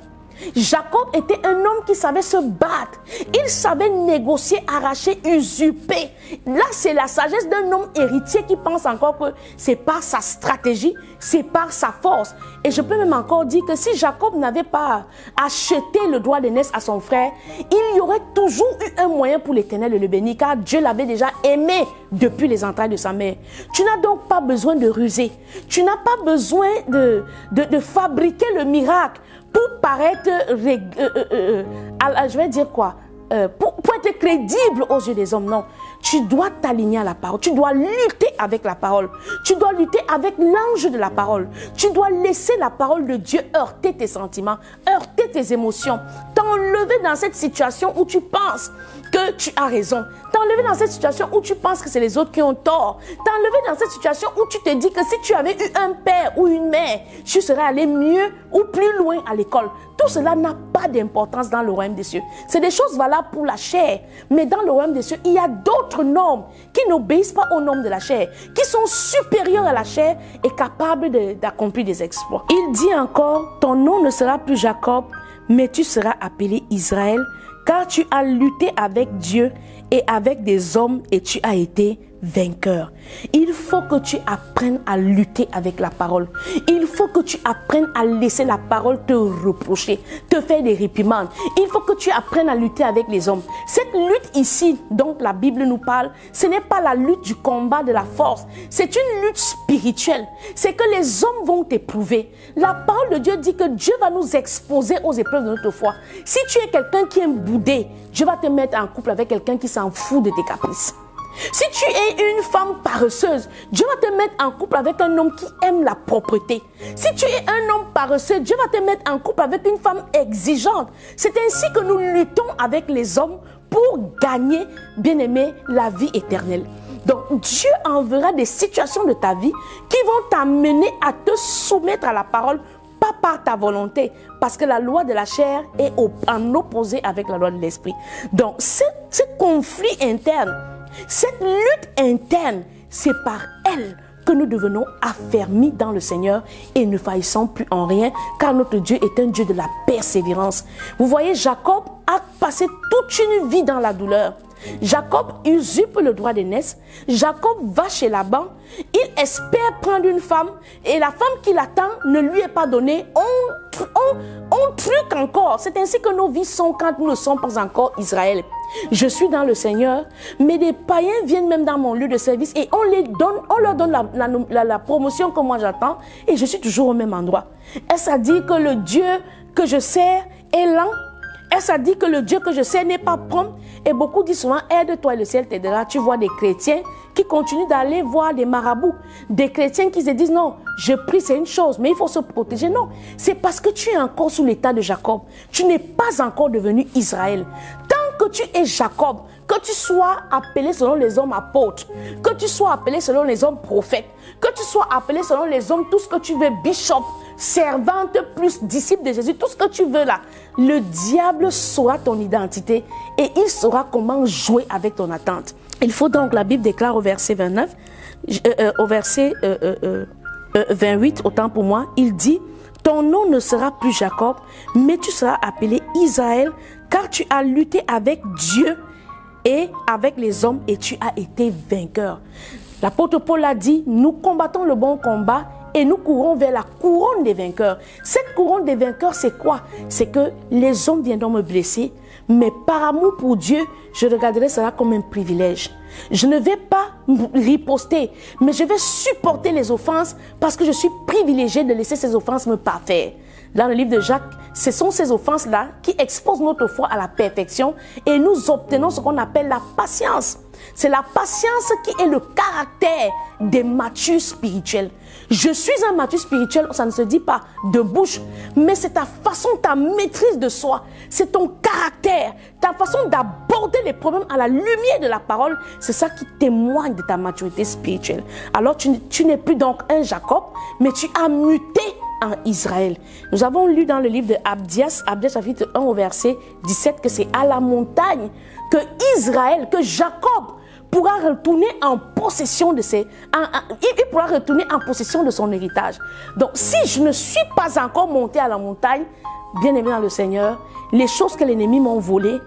Jacob était un homme qui savait se battre. Il savait négocier, arracher, usurper. Là, c'est la sagesse d'un homme héritier qui pense encore que c'est par sa stratégie, c'est par sa force. Et je peux même encore dire que si Jacob n'avait pas acheté le droit d'aînesse à son frère, il y aurait toujours eu un moyen pour l'Éternel de le bénir, car Dieu l'avait déjà aimé depuis les entrailles de sa mère. Tu n'as donc pas besoin de ruser. Tu n'as pas besoin de fabriquer le miracle pour paraître, je vais dire quoi, pour être crédible aux yeux des hommes. Non, tu dois t'aligner à la parole, tu dois lutter avec la parole, tu dois lutter avec l'ange de la parole, tu dois laisser la parole de Dieu heurter tes sentiments, heurter tes émotions, t'enlever dans cette situation où tu penses que tu as raison, t'enlever dans cette situation où tu penses que c'est les autres qui ont tort, t'enlever dans cette situation où tu te dis que si tu avais eu un père ou une mère, tu serais allé mieux ou plus loin à l'école. Tout cela n'a pas d'importance dans le royaume des cieux. C'est des choses valables pour la chair, mais dans le royaume des cieux, il y a d'autres normes qui n'obéissent pas aux normes de la chair, qui sont supérieures à la chair et capables d'accomplir des exploits. Il dit encore, ton nom ne sera plus Jacob, mais tu seras appelé Israël, car tu as lutté avec Dieu et avec des hommes et tu as été vainqueur. Il faut que tu apprennes à lutter avec la parole. Il faut que tu apprennes à laisser la parole te reprocher, te faire des réprimandes. Il faut que tu apprennes à lutter avec les hommes. Cette lutte ici, dont la Bible nous parle, ce n'est pas la lutte du combat de la force. C'est une lutte spirituelle. C'est que les hommes vont t'éprouver. La parole de Dieu dit que Dieu va nous exposer aux épreuves de notre foi. Si tu es quelqu'un qui aime bouder, Dieu va te mettre en couple avec quelqu'un qui s'en fout de tes caprices. Si tu es une femme paresseuse, Dieu va te mettre en couple avec un homme qui aime la propreté. Si tu es un homme paresseux, Dieu va te mettre en couple avec une femme exigeante. C'est ainsi que nous luttons avec les hommes pour gagner, bien aimé, la vie éternelle. Donc Dieu enverra des situations de ta vie qui vont t'amener à te soumettre à la parole, pas par ta volonté, parce que la loi de la chair est en opposé avec la loi de l'esprit. Donc ce conflit interne, cette lutte interne, c'est par elle que nous devenons affermis dans le Seigneur et ne faillissons plus en rien, car notre Dieu est un Dieu de la persévérance. Vous voyez, Jacob a passé toute une vie dans la douleur. Jacob usurpe le droit d'aînesse. Jacob va chez Laban. Il espère prendre une femme et la femme qui l'attend ne lui est pas donnée. On truque encore. C'est ainsi que nos vies sont quand nous ne sommes pas encore Israël. Je suis dans le Seigneur, mais des païens viennent même dans mon lieu de service et on leur donne la promotion que moi j'attends et je suis toujours au même endroit. Est-ce à dire que le Dieu que je sers est lent? Est-ce à dire que le Dieu que je sers n'est pas prompt? Et beaucoup disent souvent, aide-toi et le ciel t'aidera. Tu vois des chrétiens qui continuent d'aller voir des marabouts. Des chrétiens qui se disent, non, je prie, c'est une chose, mais il faut se protéger. Non, c'est parce que tu es encore sous l'état de Jacob. Tu n'es pas encore devenu Israël. Tant que tu es Jacob, que tu sois appelé selon les hommes apôtres, que tu sois appelé selon les hommes prophètes, que tu sois appelé selon les hommes, tout ce que tu veux, bishop, servante plus disciple de Jésus, tout ce que tu veux là, le diable saura ton identité et il saura comment jouer avec ton attente. Il faut donc, la Bible déclare au verset 29, au verset 28, autant pour moi, il dit, ton nom ne sera plus Jacob, mais tu seras appelé Israël, car tu as lutté avec Dieu et avec les hommes et tu as été vainqueur. L'apôtre Paul a dit, nous combattons le bon combat et nous courons vers la couronne des vainqueurs. Cette couronne des vainqueurs, c'est quoi? C'est que les hommes viendront me blesser, mais par amour pour Dieu, je regarderai cela comme un privilège. Je ne vais pas riposter, mais je vais supporter les offenses parce que je suis privilégié de laisser ces offenses me parfaire. Dans le livre de Jacques, ce sont ces offenses-là qui exposent notre foi à la perfection et nous obtenons ce qu'on appelle la patience. C'est la patience qui est le caractère des matures spirituels. Je suis un mature spirituel, ça ne se dit pas de bouche, mais c'est ta façon, ta maîtrise de soi, c'est ton caractère, ta façon d'aborder les problèmes à la lumière de la parole, c'est ça qui témoigne de ta maturité spirituelle. Alors tu n'es plus donc un Jacob, mais tu as muté en Israël. Nous avons lu dans le livre de Abdias chapitre 1 au verset 17 que c'est à la montagne que Israël, que Jacob pourra retourner en possession de il pourra retourner en possession de son héritage. Donc si je ne suis pas encore monté à la montagne, bien aimé dans le Seigneur, les choses que l'ennemi m'ont volées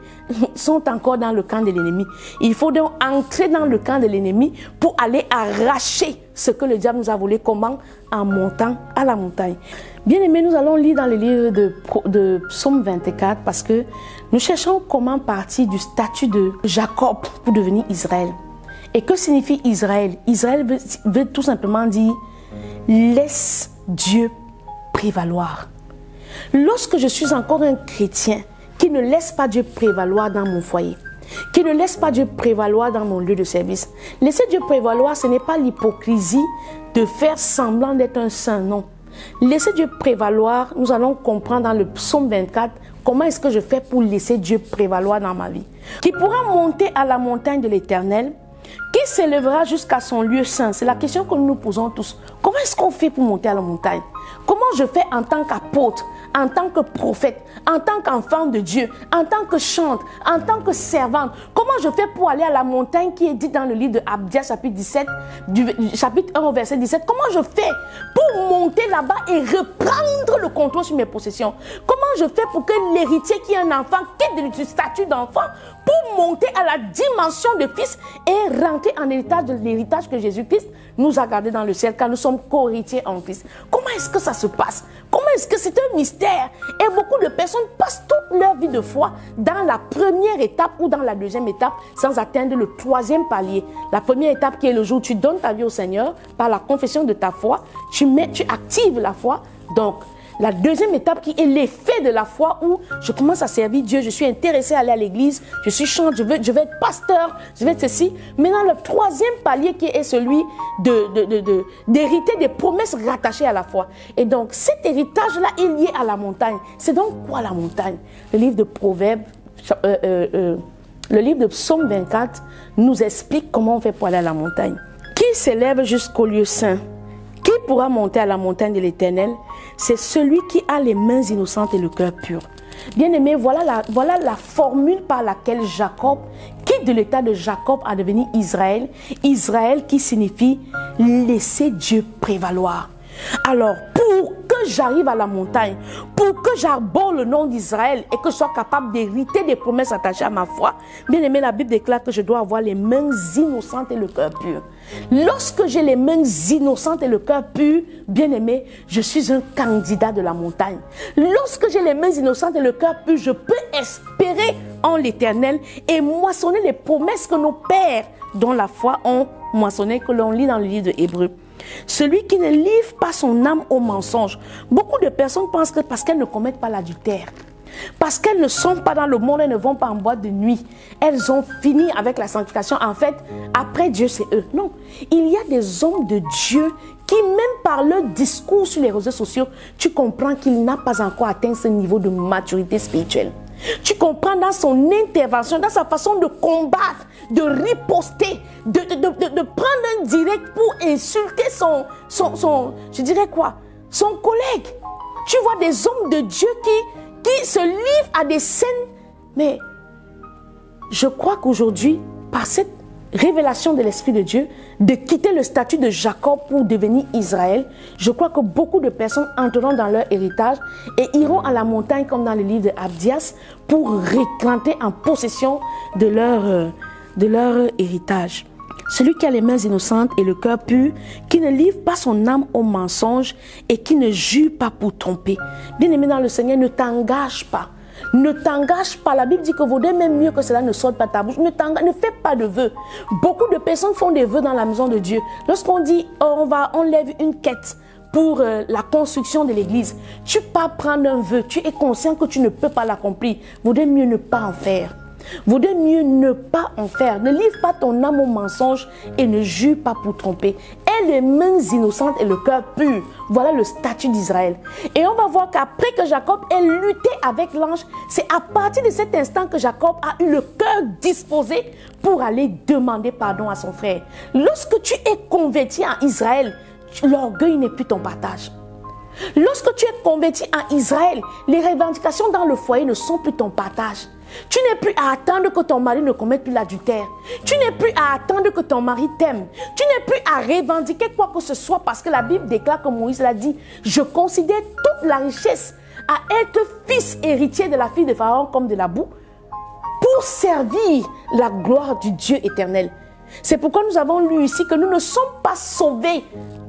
sont encore dans le camp de l'ennemi. Il faut donc entrer dans le camp de l'ennemi pour aller arracher ce que le diable nous a volé. Comment? En montant à la montagne. Bien aimé, nous allons lire dans le livre de Psaume 24 parce que nous cherchons comment partir du statut de Jacob pour devenir Israël. Et que signifie Israël? Israël veut tout simplement dire laisse Dieu prévaloir. Lorsque je suis encore un chrétien qui ne laisse pas Dieu prévaloir dans mon foyer, qui ne laisse pas Dieu prévaloir dans mon lieu de service, laisser Dieu prévaloir, ce n'est pas l'hypocrisie de faire semblant d'être un saint, non. Laisser Dieu prévaloir, nous allons comprendre dans le psaume 24, comment est-ce que je fais pour laisser Dieu prévaloir dans ma vie. Qui pourra monter à la montagne de l'Éternel, qui s'élèvera jusqu'à son lieu saint. C'est la question que nous nous posons tous. Comment est-ce qu'on fait pour monter à la montagne? Comment je fais en tant qu'apôtre, en tant que prophète, en tant qu'enfant de Dieu, en tant que chante, en tant que servante? Comment je fais pour aller à la montagne qui est dit dans le livre de Abdias, chapitre 17, chapitre 1 au verset 17? Comment je fais pour monter là-bas et reprendre le contrôle sur mes possessions? Comment je fais pour que l'héritier qui est un enfant quitte le statut d'enfant pour monter à la dimension de fils et rentrer en héritage de l'héritage que Jésus-Christ nous a gardé dans le ciel, car nous sommes co-héritiers en Christ? Comment est-ce que ça se passe? Comment est-ce que c'est un mystère? Et beaucoup de personnes passent toute leur vie de foi dans la première étape ou dans la deuxième étape sans atteindre le troisième palier. La première étape qui est le jour où tu donnes ta vie au Seigneur par la confession de ta foi, tu actives la foi. Donc, la deuxième étape qui est l'effet de la foi où je commence à servir Dieu, je suis intéressé à aller à l'église, je suis chante, je vais être pasteur, je vais être ceci. Maintenant, le troisième palier qui est celui d'hériter des promesses rattachées à la foi. Et donc, cet héritage-là est lié à la montagne. C'est donc quoi la montagne? Le livre de Proverbes, le livre de Psaume 24 nous explique comment on fait pour aller à la montagne. Qui s'élève jusqu'au lieu saint? Qui pourra monter à la montagne de l'Éternel? C'est celui qui a les mains innocentes et le cœur pur. Bien-aimé, voilà la formule par laquelle Jacob quitte de l'état de Jacob à devenir Israël. Israël qui signifie laisser Dieu prévaloir. Alors, pour que j'arrive à la montagne, pour que j'arbore le nom d'Israël et que je sois capable d'hériter des promesses attachées à ma foi, bien aimé, la Bible déclare que je dois avoir les mains innocentes et le cœur pur. Lorsque j'ai les mains innocentes et le cœur pur, bien aimé, je suis un candidat de la montagne. Lorsque j'ai les mains innocentes et le cœur pur, je peux espérer en l'Éternel et moissonner les promesses que nos pères, dont la foi, ont moissonné, que l'on lit dans le livre de Hébreux. Celui qui ne livre pas son âme au mensonge. Beaucoup de personnes pensent que parce qu'elles ne commettent pas l'adultère, parce qu'elles ne sont pas dans le monde, elles ne vont pas en boîte de nuit, elles ont fini avec la sanctification. En fait, après Dieu, c'est eux. Non, il y a des hommes de Dieu qui, même par leur discours sur les réseaux sociaux, tu comprends qu'il n'a pas encore atteint ce niveau de maturité spirituelle. Tu comprends dans son intervention, dans sa façon de combattre, de riposter, de prendre un direct pour insulter je dirais quoi, son collègue. Tu vois des hommes de Dieu qui se livrent à des scènes. Mais je crois qu'aujourd'hui, par cette révélation de l'Esprit de Dieu, de quitter le statut de Jacob pour devenir Israël, je crois que beaucoup de personnes entreront dans leur héritage et iront à la montagne comme dans le livre de Abdias pour rentrer en possession de leur héritage. Celui qui a les mains innocentes et le cœur pur, qui ne livre pas son âme au mensonge et qui ne jure pas pour tromper. Bien-aimé dans le Seigneur, ne t'engage pas. Ne t'engage pas. La Bible dit que vaudrait même mieux que cela ne sorte pas de ta bouche. Ne fais pas de vœux. Beaucoup de personnes font des vœux dans la maison de Dieu. Lorsqu'on dit on lève une quête pour la construction de l'église, tu pars prendre un vœu, tu es conscient que tu ne peux pas l'accomplir. Vaudrait mieux ne pas en faire. Vaudrait mieux ne pas en faire. Ne livre pas ton âme au mensonge et ne jure pas pour tromper. Aie les mains innocentes et le cœur pur. Voilà le statut d'Israël. Et on va voir qu'après que Jacob ait lutté avec l'ange, c'est à partir de cet instant que Jacob a eu le cœur disposé pour aller demander pardon à son frère. Lorsque tu es converti en Israël, l'orgueil n'est plus ton partage. Lorsque tu es converti en Israël, les revendications dans le foyer ne sont plus ton partage. Tu n'es plus à attendre que ton mari ne commette plus l'adultère. Tu n'es plus à attendre que ton mari t'aime. Tu n'es plus à revendiquer quoi que ce soit parce que la Bible déclare que Moïse l'a dit. Je considère toute la richesse à être fils héritier de la fille de Pharaon comme de la boue pour servir la gloire du Dieu éternel. C'est pourquoi nous avons lu ici que nous ne sommes pas sauvés,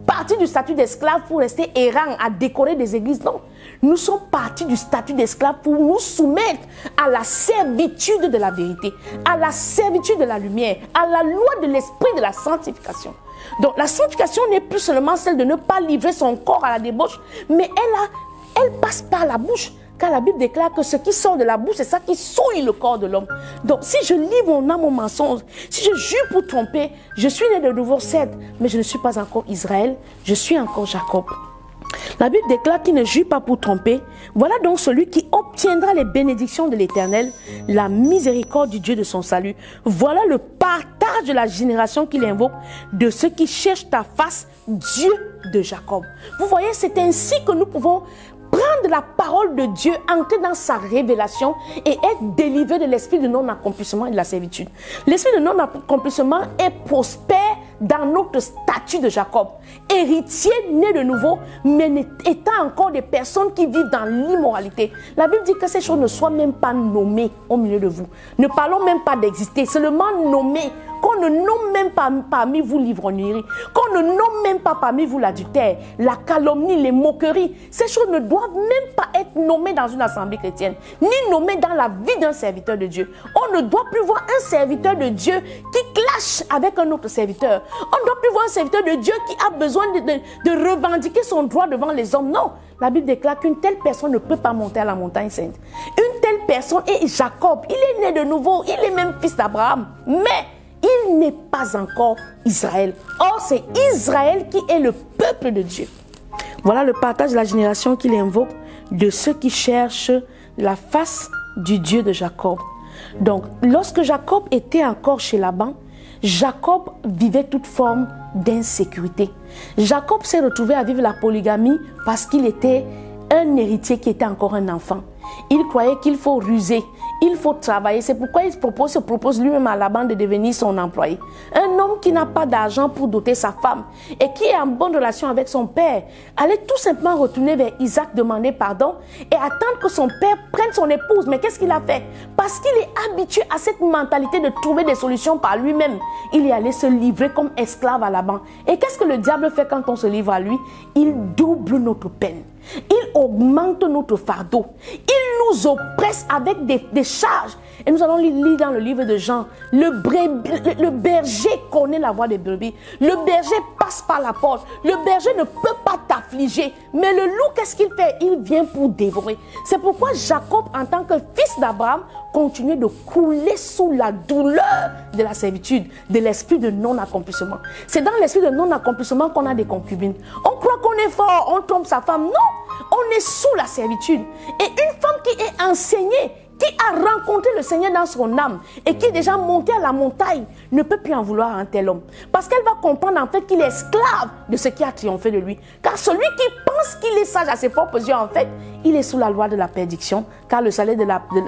partis du statut d'esclave pour rester errants à décorer des églises. Non, nous sommes partis du statut d'esclave pour nous soumettre à la servitude de la vérité, à la servitude de la lumière, à la loi de l'esprit de la sanctification. Donc la sanctification n'est plus seulement celle de ne pas livrer son corps à la débauche, mais elle passe par la bouche. Car la Bible déclare que ce qui sort de la bouche, c'est ça qui souille le corps de l'homme. Donc, si je livre mon âme au mensonge, si je jure pour tromper, je suis né de nouveau, certes, mais je ne suis pas encore Israël, je suis encore Jacob. La Bible déclare qu'il ne juge pas pour tromper. Voilà donc celui qui obtiendra les bénédictions de l'Éternel, la miséricorde du Dieu de son salut. Voilà le partage de la génération qu'il invoque, de ceux qui cherchent ta face, Dieu de Jacob. Vous voyez, c'est ainsi que nous pouvons prendre la parole de Dieu, entrer dans sa révélation et être délivré de l'esprit de non-accomplissement et de la servitude. L'esprit de non-accomplissement est prospère dans notre statut de Jacob. Héritier né de nouveau, mais étant encore des personnes qui vivent dans l'immoralité. La Bible dit que ces choses ne soient même pas nommées au milieu de vous. Ne parlons même pas d'exister, seulement nommées. Qu'on ne nomme même pas parmi vous l'ivrognerie, qu'on ne nomme même pas parmi vous l'adultère, la calomnie, les moqueries. Ces choses ne doivent même pas être nommées dans une assemblée chrétienne, ni nommées dans la vie d'un serviteur de Dieu. On ne doit plus voir un serviteur de Dieu qui clash avec un autre serviteur. On ne doit plus voir un serviteur de Dieu qui a besoin de revendiquer son droit devant les hommes. Non, la Bible déclare qu'une telle personne ne peut pas monter à la montagne sainte. Une telle personne est Jacob, il est né de nouveau, il est même fils d'Abraham, mais il n'est pas encore Israël. Or, c'est Israël qui est le peuple de Dieu. Voilà le partage de la génération qu'il invoque, de ceux qui cherchent la face du Dieu de Jacob. Donc, lorsque Jacob était encore chez Laban, Jacob vivait toute forme d'insécurité. Jacob s'est retrouvé à vivre la polygamie parce qu'il était un héritier qui était encore un enfant. Il croyait qu'il faut ruser, il faut travailler. C'est pourquoi il se propose lui-même à Laban de devenir son employé. Un homme qui n'a pas d'argent pour doter sa femme et qui est en bonne relation avec son père allait tout simplement retourner vers Isaac, demander pardon et attendre que son père prenne son épouse. Mais qu'est-ce qu'il a fait? Parce qu'il est habitué à cette mentalité de trouver des solutions par lui-même, il est allé se livrer comme esclave à Laban. Et qu'est-ce que le diable fait quand on se livre à lui? Il double notre peine. Il augmente notre fardeau. Il nous oppresse avec des charges. Et nous allons lire dans le livre de Jean. Le berger connaît la voix des brebis. Le berger passe par la porte. Le berger ne peut pas t'affliger. Mais le loup, qu'est-ce qu'il fait? Il vient pour dévorer. C'est pourquoi Jacob, en tant que fils d'Abraham, continuait de couler sous la douleur de la servitude, de l'esprit de non-accomplissement. C'est dans l'esprit de non-accomplissement qu'on a des concubines. On croit qu'on est fort, on trompe sa femme. Non, on est sous la servitude. Et une femme qui est enseignée, qui a rencontré le Seigneur dans son âme et qui est déjà monté à la montagne, ne peut plus en vouloir à un tel homme. Parce qu'elle va comprendre en fait qu'il est esclave de ce qui a triomphé de lui. Car celui qui pense qu'il est sage à ses propres yeux, en fait, il est sous la loi de la perdition. Car le salaire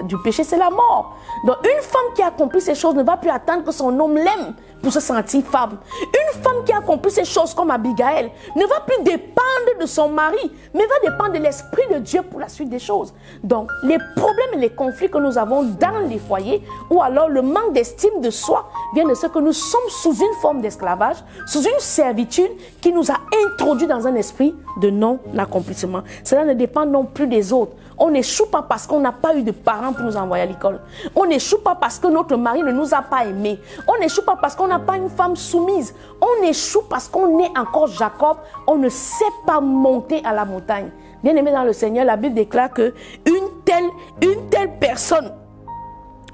du péché, c'est la mort. Donc une femme qui a accompli ces choses ne va plus attendre que son homme l'aime pour se sentir femme. Une femme qui a accompli ces choses comme Abigail ne va plus dépendre de son mari, mais va dépendre de l'Esprit de Dieu pour la suite des choses. Donc les problèmes et les conflits que nous avons dans les foyers, ou alors le manque d'estime de soi, vient de ce que nous sommes sous une forme d'esclavage, sous une servitude qui nous a introduits dans un esprit de non-accomplissement. Cela ne dépend non plus des autres. On n'échoue pas parce qu'on n'a pas eu de parents pour nous envoyer à l'école. On n'échoue pas parce que notre mari ne nous a pas aimés. On n'échoue pas parce qu'on n'a pas une femme soumise. On échoue parce qu'on est encore Jacob. On ne sait pas monter à la montagne. Bien aimé dans le Seigneur, la Bible déclare que une telle personne,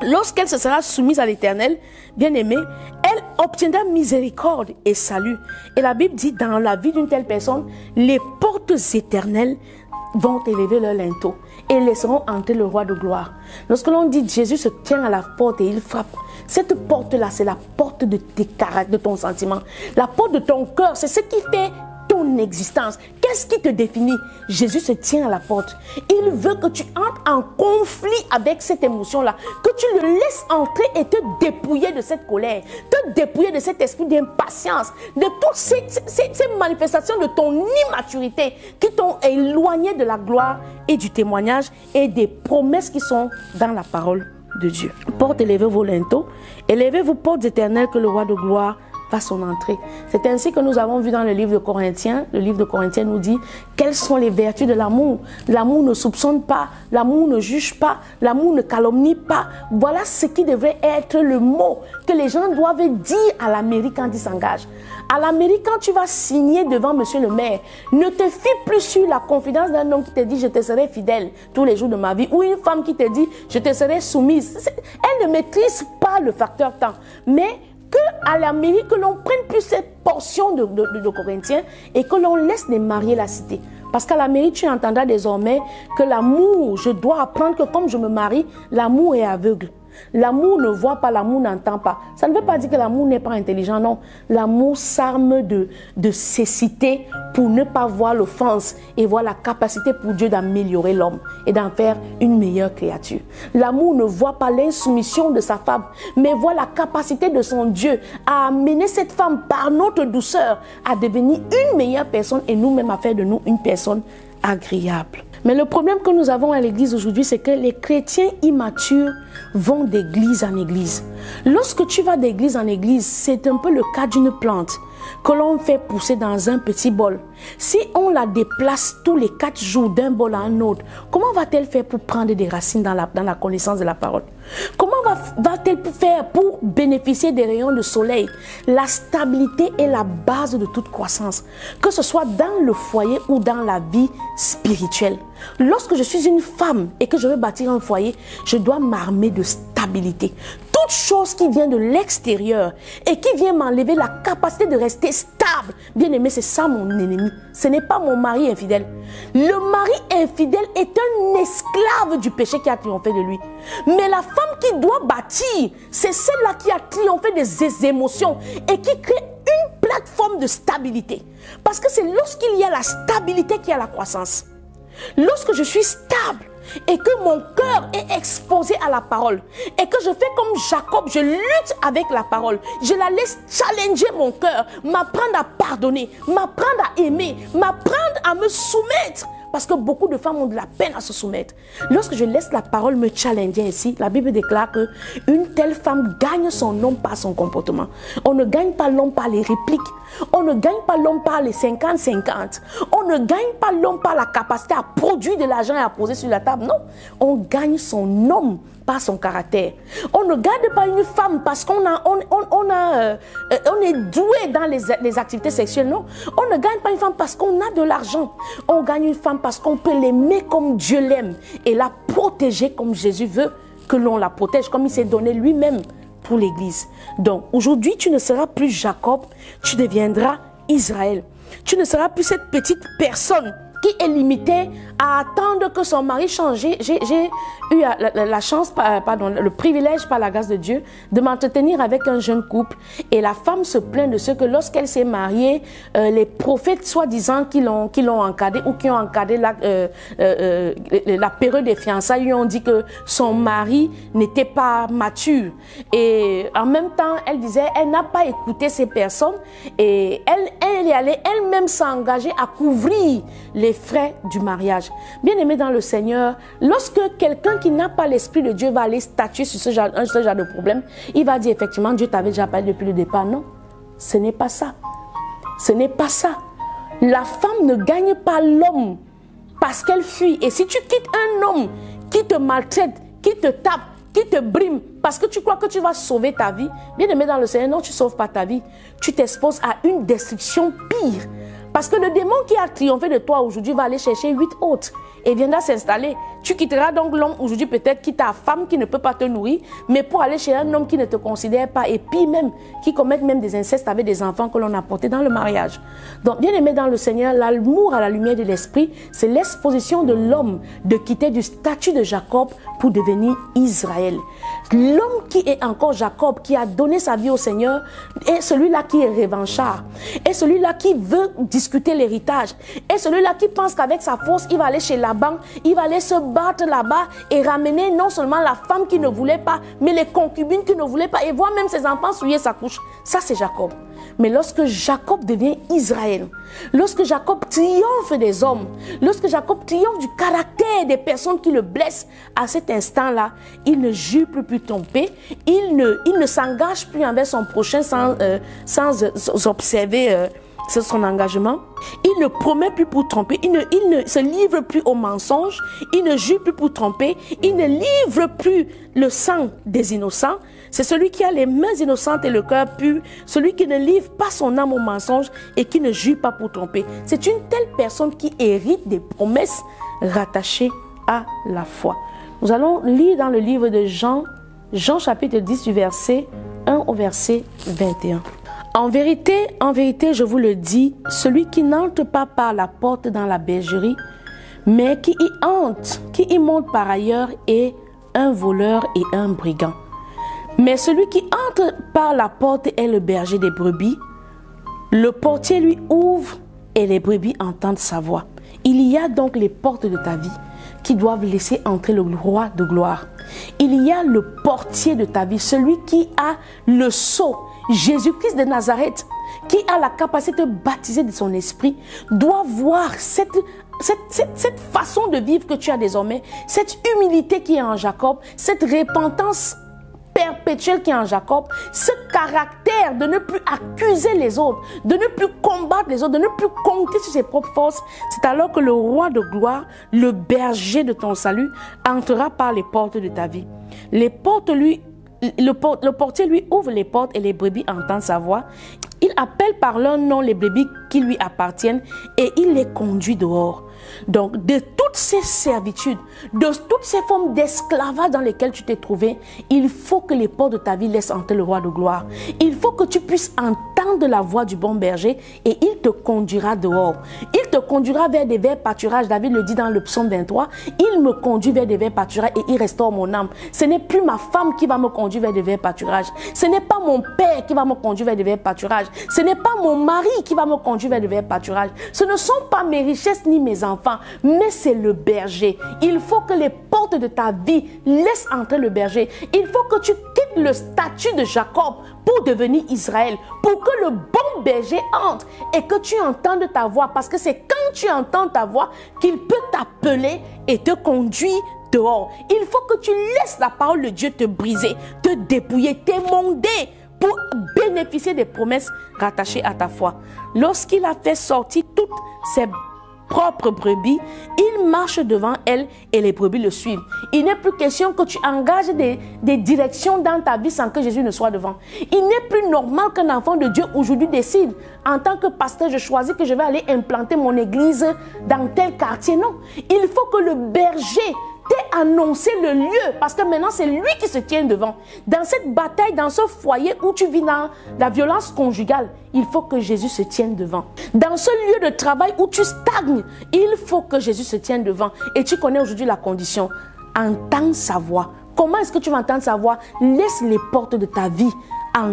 lorsqu'elle se sera soumise à l'Éternel, bien aimé, elle obtiendra miséricorde et salut. Et la Bible dit, dans la vie d'une telle personne, les portes éternelles vont élever leur linteau et laisseront entrer le roi de gloire. Lorsque l'on dit Jésus se tient à la porte et il frappe, cette porte-là, c'est la porte de tes caractères, de ton sentiment. La porte de ton cœur, c'est ce qui fait ton existence. Qu'est-ce qui te définit? Jésus se tient à la porte. Il veut que tu entres en conflit avec cette émotion-là, que tu le laisses entrer et te dépouiller de cette colère, te dépouiller de cet esprit d'impatience, de toutes ces manifestations de ton immaturité qui t'ont éloigné de la gloire et du témoignage et des promesses qui sont dans la parole de Dieu. Porte, élevez vos linteaux, élevez vos portes éternelles que le roi de gloire fasse son entrée. C'est ainsi que nous avons vu dans le livre de Corinthiens. Le livre de Corinthiens nous dit quelles sont les vertus de l'amour. L'amour ne soupçonne pas, l'amour ne juge pas, l'amour ne calomnie pas. Voilà ce qui devrait être le mot que les gens doivent dire à la mairie quand ils s'engagent. À la mairie, quand tu vas signer devant monsieur le maire, ne te fie plus sur la confidence d'un homme qui te dit je te serai fidèle tous les jours de ma vie, ou une femme qui te dit je te serai soumise. Elle ne maîtrise pas le facteur temps, mais à la mairie, que l'on prenne plus cette portion de Corinthiens et que l'on laisse les mariés la cité. Parce qu'à la mairie, tu entendras désormais que l'amour, je dois apprendre que comme je me marie, l'amour est aveugle. L'amour ne voit pas, l'amour n'entend pas. Ça ne veut pas dire que l'amour n'est pas intelligent, non. L'amour s'arme de cécité pour ne pas voir l'offense et voir la capacité pour Dieu d'améliorer l'homme et d'en faire une meilleure créature. L'amour ne voit pas l'insoumission de sa femme, mais voit la capacité de son Dieu à amener cette femme par notre douceur à devenir une meilleure personne et nous-mêmes à faire de nous une personne agréable. Mais le problème que nous avons à l'église aujourd'hui, c'est que les chrétiens immatures vont d'église en église. Lorsque tu vas d'église en église, c'est un peu le cas d'une plante que l'on fait pousser dans un petit bol. Si on la déplace tous les 4 jours d'un bol à un autre, comment va-t-elle faire pour prendre des racines dans la connaissance de la parole? Comment va-t-elle faire pour bénéficier des rayons de soleil? La stabilité est la base de toute croissance, que ce soit dans le foyer ou dans la vie spirituelle. Lorsque je suis une femme et que je veux bâtir un foyer, je dois m'armer de stabilité. Toute chose qui vient de l'extérieur et qui vient m'enlever la capacité de rester stable, bien aimé, c'est ça mon ennemi. Ce n'est pas mon mari infidèle. Le mari infidèle est un esclave du péché qui a triomphé de lui. Mais la femme qui doit bâtir, c'est celle-là qui a triomphé des émotions et qui crée une plateforme de stabilité. Parce que c'est lorsqu'il y a la stabilité qu'il y a la croissance. Lorsque je suis stable et que mon cœur est exposé à la parole et que je fais comme Jacob, je lutte avec la parole, je la laisse challenger mon cœur, m'apprendre à pardonner, m'apprendre à aimer, m'apprendre à me soumettre. Parce que beaucoup de femmes ont de la peine à se soumettre. Lorsque je laisse la parole me challenger ici, la Bible déclare qu'une telle femme gagne son homme par son comportement. On ne gagne pas l'homme par les répliques. On ne gagne pas l'homme par les 50-50. On ne gagne pas l'homme par la capacité à produire de l'argent et à poser sur la table. Non, on gagne son homme par son caractère. On ne garde pas une femme parce qu'on est doué dans les activités sexuelles. Non, on ne gagne pas une femme parce qu'on a de l'argent. On gagne une femme parce qu'on peut l'aimer comme Dieu l'aime et la protéger comme Jésus veut que l'on la protège, comme il s'est donné lui-même pour l'église. Donc aujourd'hui, tu ne seras plus Jacob, tu deviendras Israël. Tu ne seras plus cette petite personne qui est limitée à attendre que son mari change. J'ai eu la chance, le privilège par la grâce de Dieu de m'entretenir avec un jeune couple et la femme se plaint de ce que lorsqu'elle s'est mariée, les prophètes soi-disant qui l'ont encadré ou qui ont encadré la période des fiançailles lui ont dit que son mari n'était pas mature et en même temps elle disait elle n'a pas écouté ces personnes et elle est allée elle-même s'engager à couvrir les frais du mariage. Bien aimé dans le Seigneur, lorsque quelqu'un qui n'a pas l'Esprit de Dieu va aller statuer sur ce genre de problème, il va dire effectivement Dieu t'avait déjà parlé depuis le départ. Non, ce n'est pas ça. Ce n'est pas ça. La femme ne gagne pas l'homme parce qu'elle fuit. Et si tu quittes un homme qui te maltraite, qui te tape, qui te brime, parce que tu crois que tu vas sauver ta vie, bien aimé dans le Seigneur, non, tu ne sauves pas ta vie. Tu t'exposes à une destruction pire. Parce que le démon qui a triomphé de toi aujourd'hui va aller chercher 8 autres et viendra s'installer. Tu quitteras donc l'homme aujourd'hui peut-être qui ta femme qui ne peut pas te nourrir, mais pour aller chez un homme qui ne te considère pas et puis même qui commettent même des incestes avec des enfants que l'on a portés dans le mariage. Donc bien aimé dans le Seigneur, l'amour à la lumière de l'esprit, c'est l'exposition de l'homme de quitter du statut de Jacob pour devenir Israël. L'homme qui est encore Jacob, qui a donné sa vie au Seigneur, est celui-là qui est revanchard, est celui-là qui veut discuter l'héritage, est celui-là qui pense qu'avec sa force, il va aller chez Laban, il va aller se battre là-bas et ramener non seulement la femme qui ne voulait pas, mais les concubines qui ne voulaient pas, et voir même ses enfants souiller sa couche. Ça, c'est Jacob. Mais lorsque Jacob devient Israël, lorsque Jacob triomphe des hommes, lorsque Jacob triomphe du caractère des personnes qui le blessent, à cet instant-là, il ne jure plus tromper, il ne s'engage plus envers son prochain sans observer son engagement. Il ne promet plus pour tromper, il ne se livre plus aux mensonges, il ne jure plus pour tromper, il ne livre plus le sang des innocents. C'est celui qui a les mains innocentes et le cœur pur, celui qui ne livre pas son âme au mensonge et qui ne jure pas pour tromper. C'est une telle personne qui hérite des promesses rattachées à la foi. Nous allons lire dans le livre de Jean chapitre 10 du verset 1 au verset 21. En vérité, je vous le dis, celui qui n'entre pas par la porte dans la bergerie, mais qui y monte par ailleurs est un voleur et un brigand. Mais celui qui entre par la porte est le berger des brebis. Le portier lui ouvre et les brebis entendent sa voix. Il y a donc les portes de ta vie qui doivent laisser entrer le roi de gloire. Il y a le portier de ta vie, celui qui a le sceau, Jésus-Christ de Nazareth, qui a la capacité de baptiser de son esprit, doit voir cette façon de vivre que tu as désormais, cette humilité qui est en Jacob, cette repentance perpétuelle qui est en Jacob, ce caractère de ne plus accuser les autres, de ne plus combattre les autres, de ne plus compter sur ses propres forces. C'est alors que le roi de gloire, le berger de ton salut, entrera par les portes de ta vie. Le portier lui ouvre les portes et les brebis entendent sa voix. Il appelle par leur nom les brebis qui lui appartiennent et il les conduit dehors. Donc, de toutes ces servitudes, de toutes ces formes d'esclavage dans lesquelles tu t'es trouvé, il faut que les portes de ta vie laissent entrer le roi de gloire. Il faut que tu puisses entendre la voix du bon berger et il te conduira dehors. Il te conduira vers des verts pâturages. David le dit dans le psaume 23, il me conduit vers des verts pâturages et il restaure mon âme. Ce n'est plus ma femme qui va me conduire vers des verts pâturages. Ce n'est pas mon père qui va me conduire vers des verts pâturages. Ce n'est pas mon mari qui va me conduire vers des verts pâturages. Ce ne sont pas mes richesses ni mes enfants, mais c'est le berger. Il faut que les portes de ta vie laissent entrer le berger. Il faut que tu quittes le statut de Jacob pour devenir Israël, pour que le bon berger entre et que tu entendes ta voix, parce que c'est quand tu entends ta voix qu'il peut t'appeler et te conduire dehors. Il faut que tu laisses la parole de Dieu te briser, te dépouiller, t'émonder pour bénéficier des promesses rattachées à ta foi. Lorsqu'il a fait sortir toutes ses propres brebis, il marche devant elles et les brebis le suivent. Il n'est plus question que tu engages des directions dans ta vie sans que Jésus ne soit devant. Il n'est plus normal qu'un enfant de Dieu aujourd'hui décide, en tant que pasteur, je choisis que je vais aller implanter mon église dans tel quartier. Non, il faut que le berger t'ait annoncé le lieu, parce que maintenant c'est lui qui se tient devant. Dans cette bataille, dans ce foyer où tu vis dans la violence conjugale, il faut que Jésus se tienne devant. Dans ce lieu de travail où tu stagnes, il faut que Jésus se tienne devant. Et tu connais aujourd'hui la condition. Entends sa voix. Comment est-ce que tu vas entendre sa voix? Laisse les portes de ta vie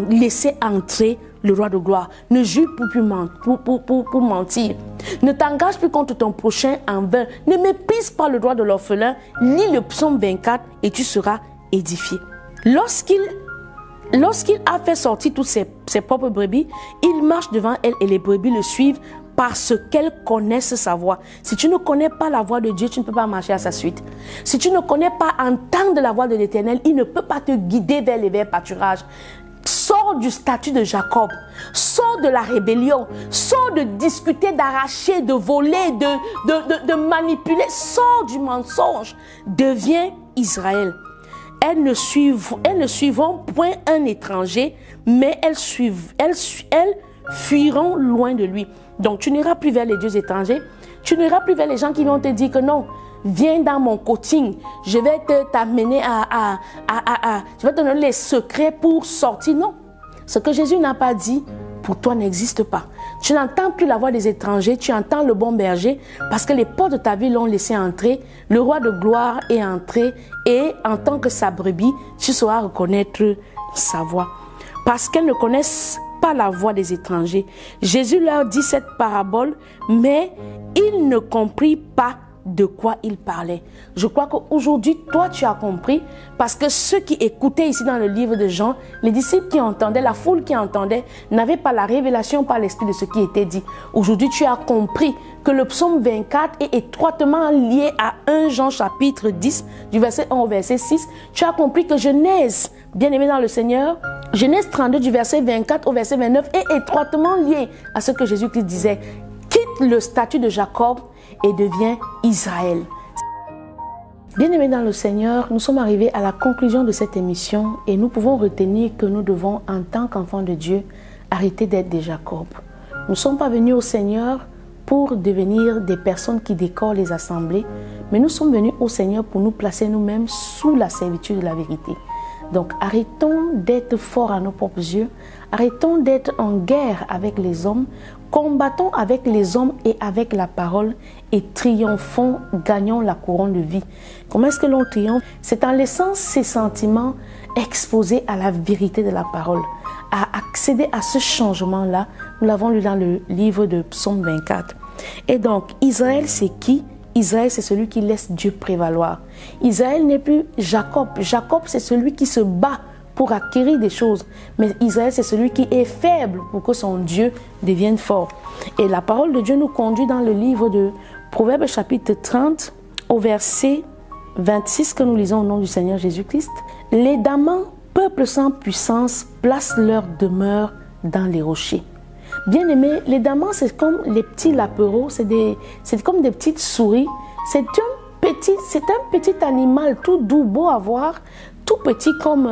laisser entrer le roi de gloire. Ne jure pour mentir. Ne t'engage plus contre ton prochain en vain. Ne méprise pas le droit de l'orphelin. Lis le psaume 24 et tu seras édifié. Lorsqu'il a fait sortir toutes ses propres brebis, il marche devant elles et les brebis le suivent parce qu'elles connaissent sa voix. Si tu ne connais pas la voix de Dieu, tu ne peux pas marcher à sa suite. Si tu ne connais pas entendre la voix de l'Éternel, il ne peut pas te guider vers les verts pâturages. Sors du statut de Jacob, sors de la rébellion, sors de discuter, d'arracher, de voler, de manipuler, sors du mensonge, deviens Israël. Elles ne suivront point un étranger, mais elles fuiront loin de lui. Donc tu n'iras plus vers les dieux étrangers, tu n'iras plus vers les gens qui vont te dire que non, viens dans mon coaching, je vais t'amener je vais te donner les secrets pour sortir. Non, ce que Jésus n'a pas dit, pour toi n'existe pas. Tu n'entends plus la voix des étrangers, tu entends le bon berger, parce que les portes de ta vie l'ont laissé entrer, le roi de gloire est entré, et en tant que sa brebis, tu sauras reconnaître sa voix. Parce qu'elles ne connaissent pas la voix des étrangers. Jésus leur dit cette parabole, mais ils ne comprirent pas de quoi il parlait. Je crois qu'aujourd'hui, toi, tu as compris, parce que ceux qui écoutaient ici dans le livre de Jean, les disciples qui entendaient, la foule qui entendait, n'avaient pas la révélation par l'esprit de ce qui était dit. Aujourd'hui, tu as compris que le psaume 24 est étroitement lié à 1 Jean chapitre 10, du verset 1 au verset 6. Tu as compris que Genèse, bien aimé dans le Seigneur, Genèse 32 du verset 24 au verset 29 est étroitement lié à ce que Jésus-Christ disait. Quitte le statut de Jacob et devient Israël. Bien-aimés dans le Seigneur, nous sommes arrivés à la conclusion de cette émission et nous pouvons retenir que nous devons, en tant qu'enfants de Dieu, arrêter d'être des Jacob. Nous ne sommes pas venus au Seigneur pour devenir des personnes qui décorent les assemblées, mais nous sommes venus au Seigneur pour nous placer nous-mêmes sous la servitude de la vérité. Donc arrêtons d'être forts à nos propres yeux, arrêtons d'être en guerre avec les hommes, combattons avec les hommes et avec la parole et triomphons, gagnons la couronne de vie. Comment est-ce que l'on triomphe? C'est en laissant ses sentiments exposés à la vérité de la parole, à accéder à ce changement-là. Nous l'avons lu dans le livre de Psaume 24. Et donc, Israël, c'est qui? Israël, c'est celui qui laisse Dieu prévaloir. Israël n'est plus Jacob. Jacob, c'est celui qui se bat pour acquérir des choses. Mais Israël, c'est celui qui est faible pour que son Dieu devienne fort. Et la parole de Dieu nous conduit dans le livre de Proverbes chapitre 30 au verset 26 que nous lisons au nom du Seigneur Jésus-Christ. Les damans, peuple sans puissance, placent leur demeure dans les rochers. Bien aimé, les damans, c'est comme les petits lapereaux, c'est comme des petites souris. C'est un petit animal tout doux, beau à voir, tout petit comme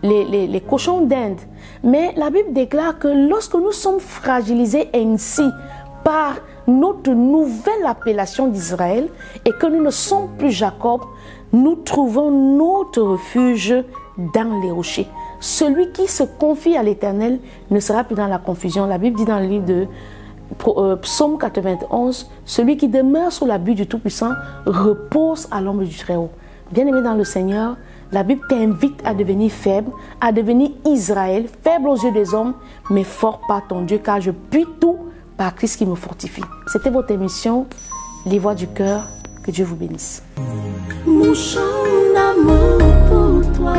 les cochons d'Inde. Mais la Bible déclare que lorsque nous sommes fragilisés ainsi par notre nouvelle appellation d'Israël et que nous ne sommes plus Jacob, nous trouvons notre refuge dans les rochers. Celui qui se confie à l'Éternel ne sera plus dans la confusion. La Bible dit dans le livre de Psaume 91, celui qui demeure sous l'abri du Tout-Puissant repose à l'ombre du Très-Haut. Bien-aimé dans le Seigneur, la Bible t'invite à devenir faible, à devenir Israël, faible aux yeux des hommes, mais fort par ton Dieu, car je puis tout par Christ qui me fortifie. C'était votre émission, Les Voix du Cœur. Que Dieu vous bénisse. Mon chant d'amour pour toi.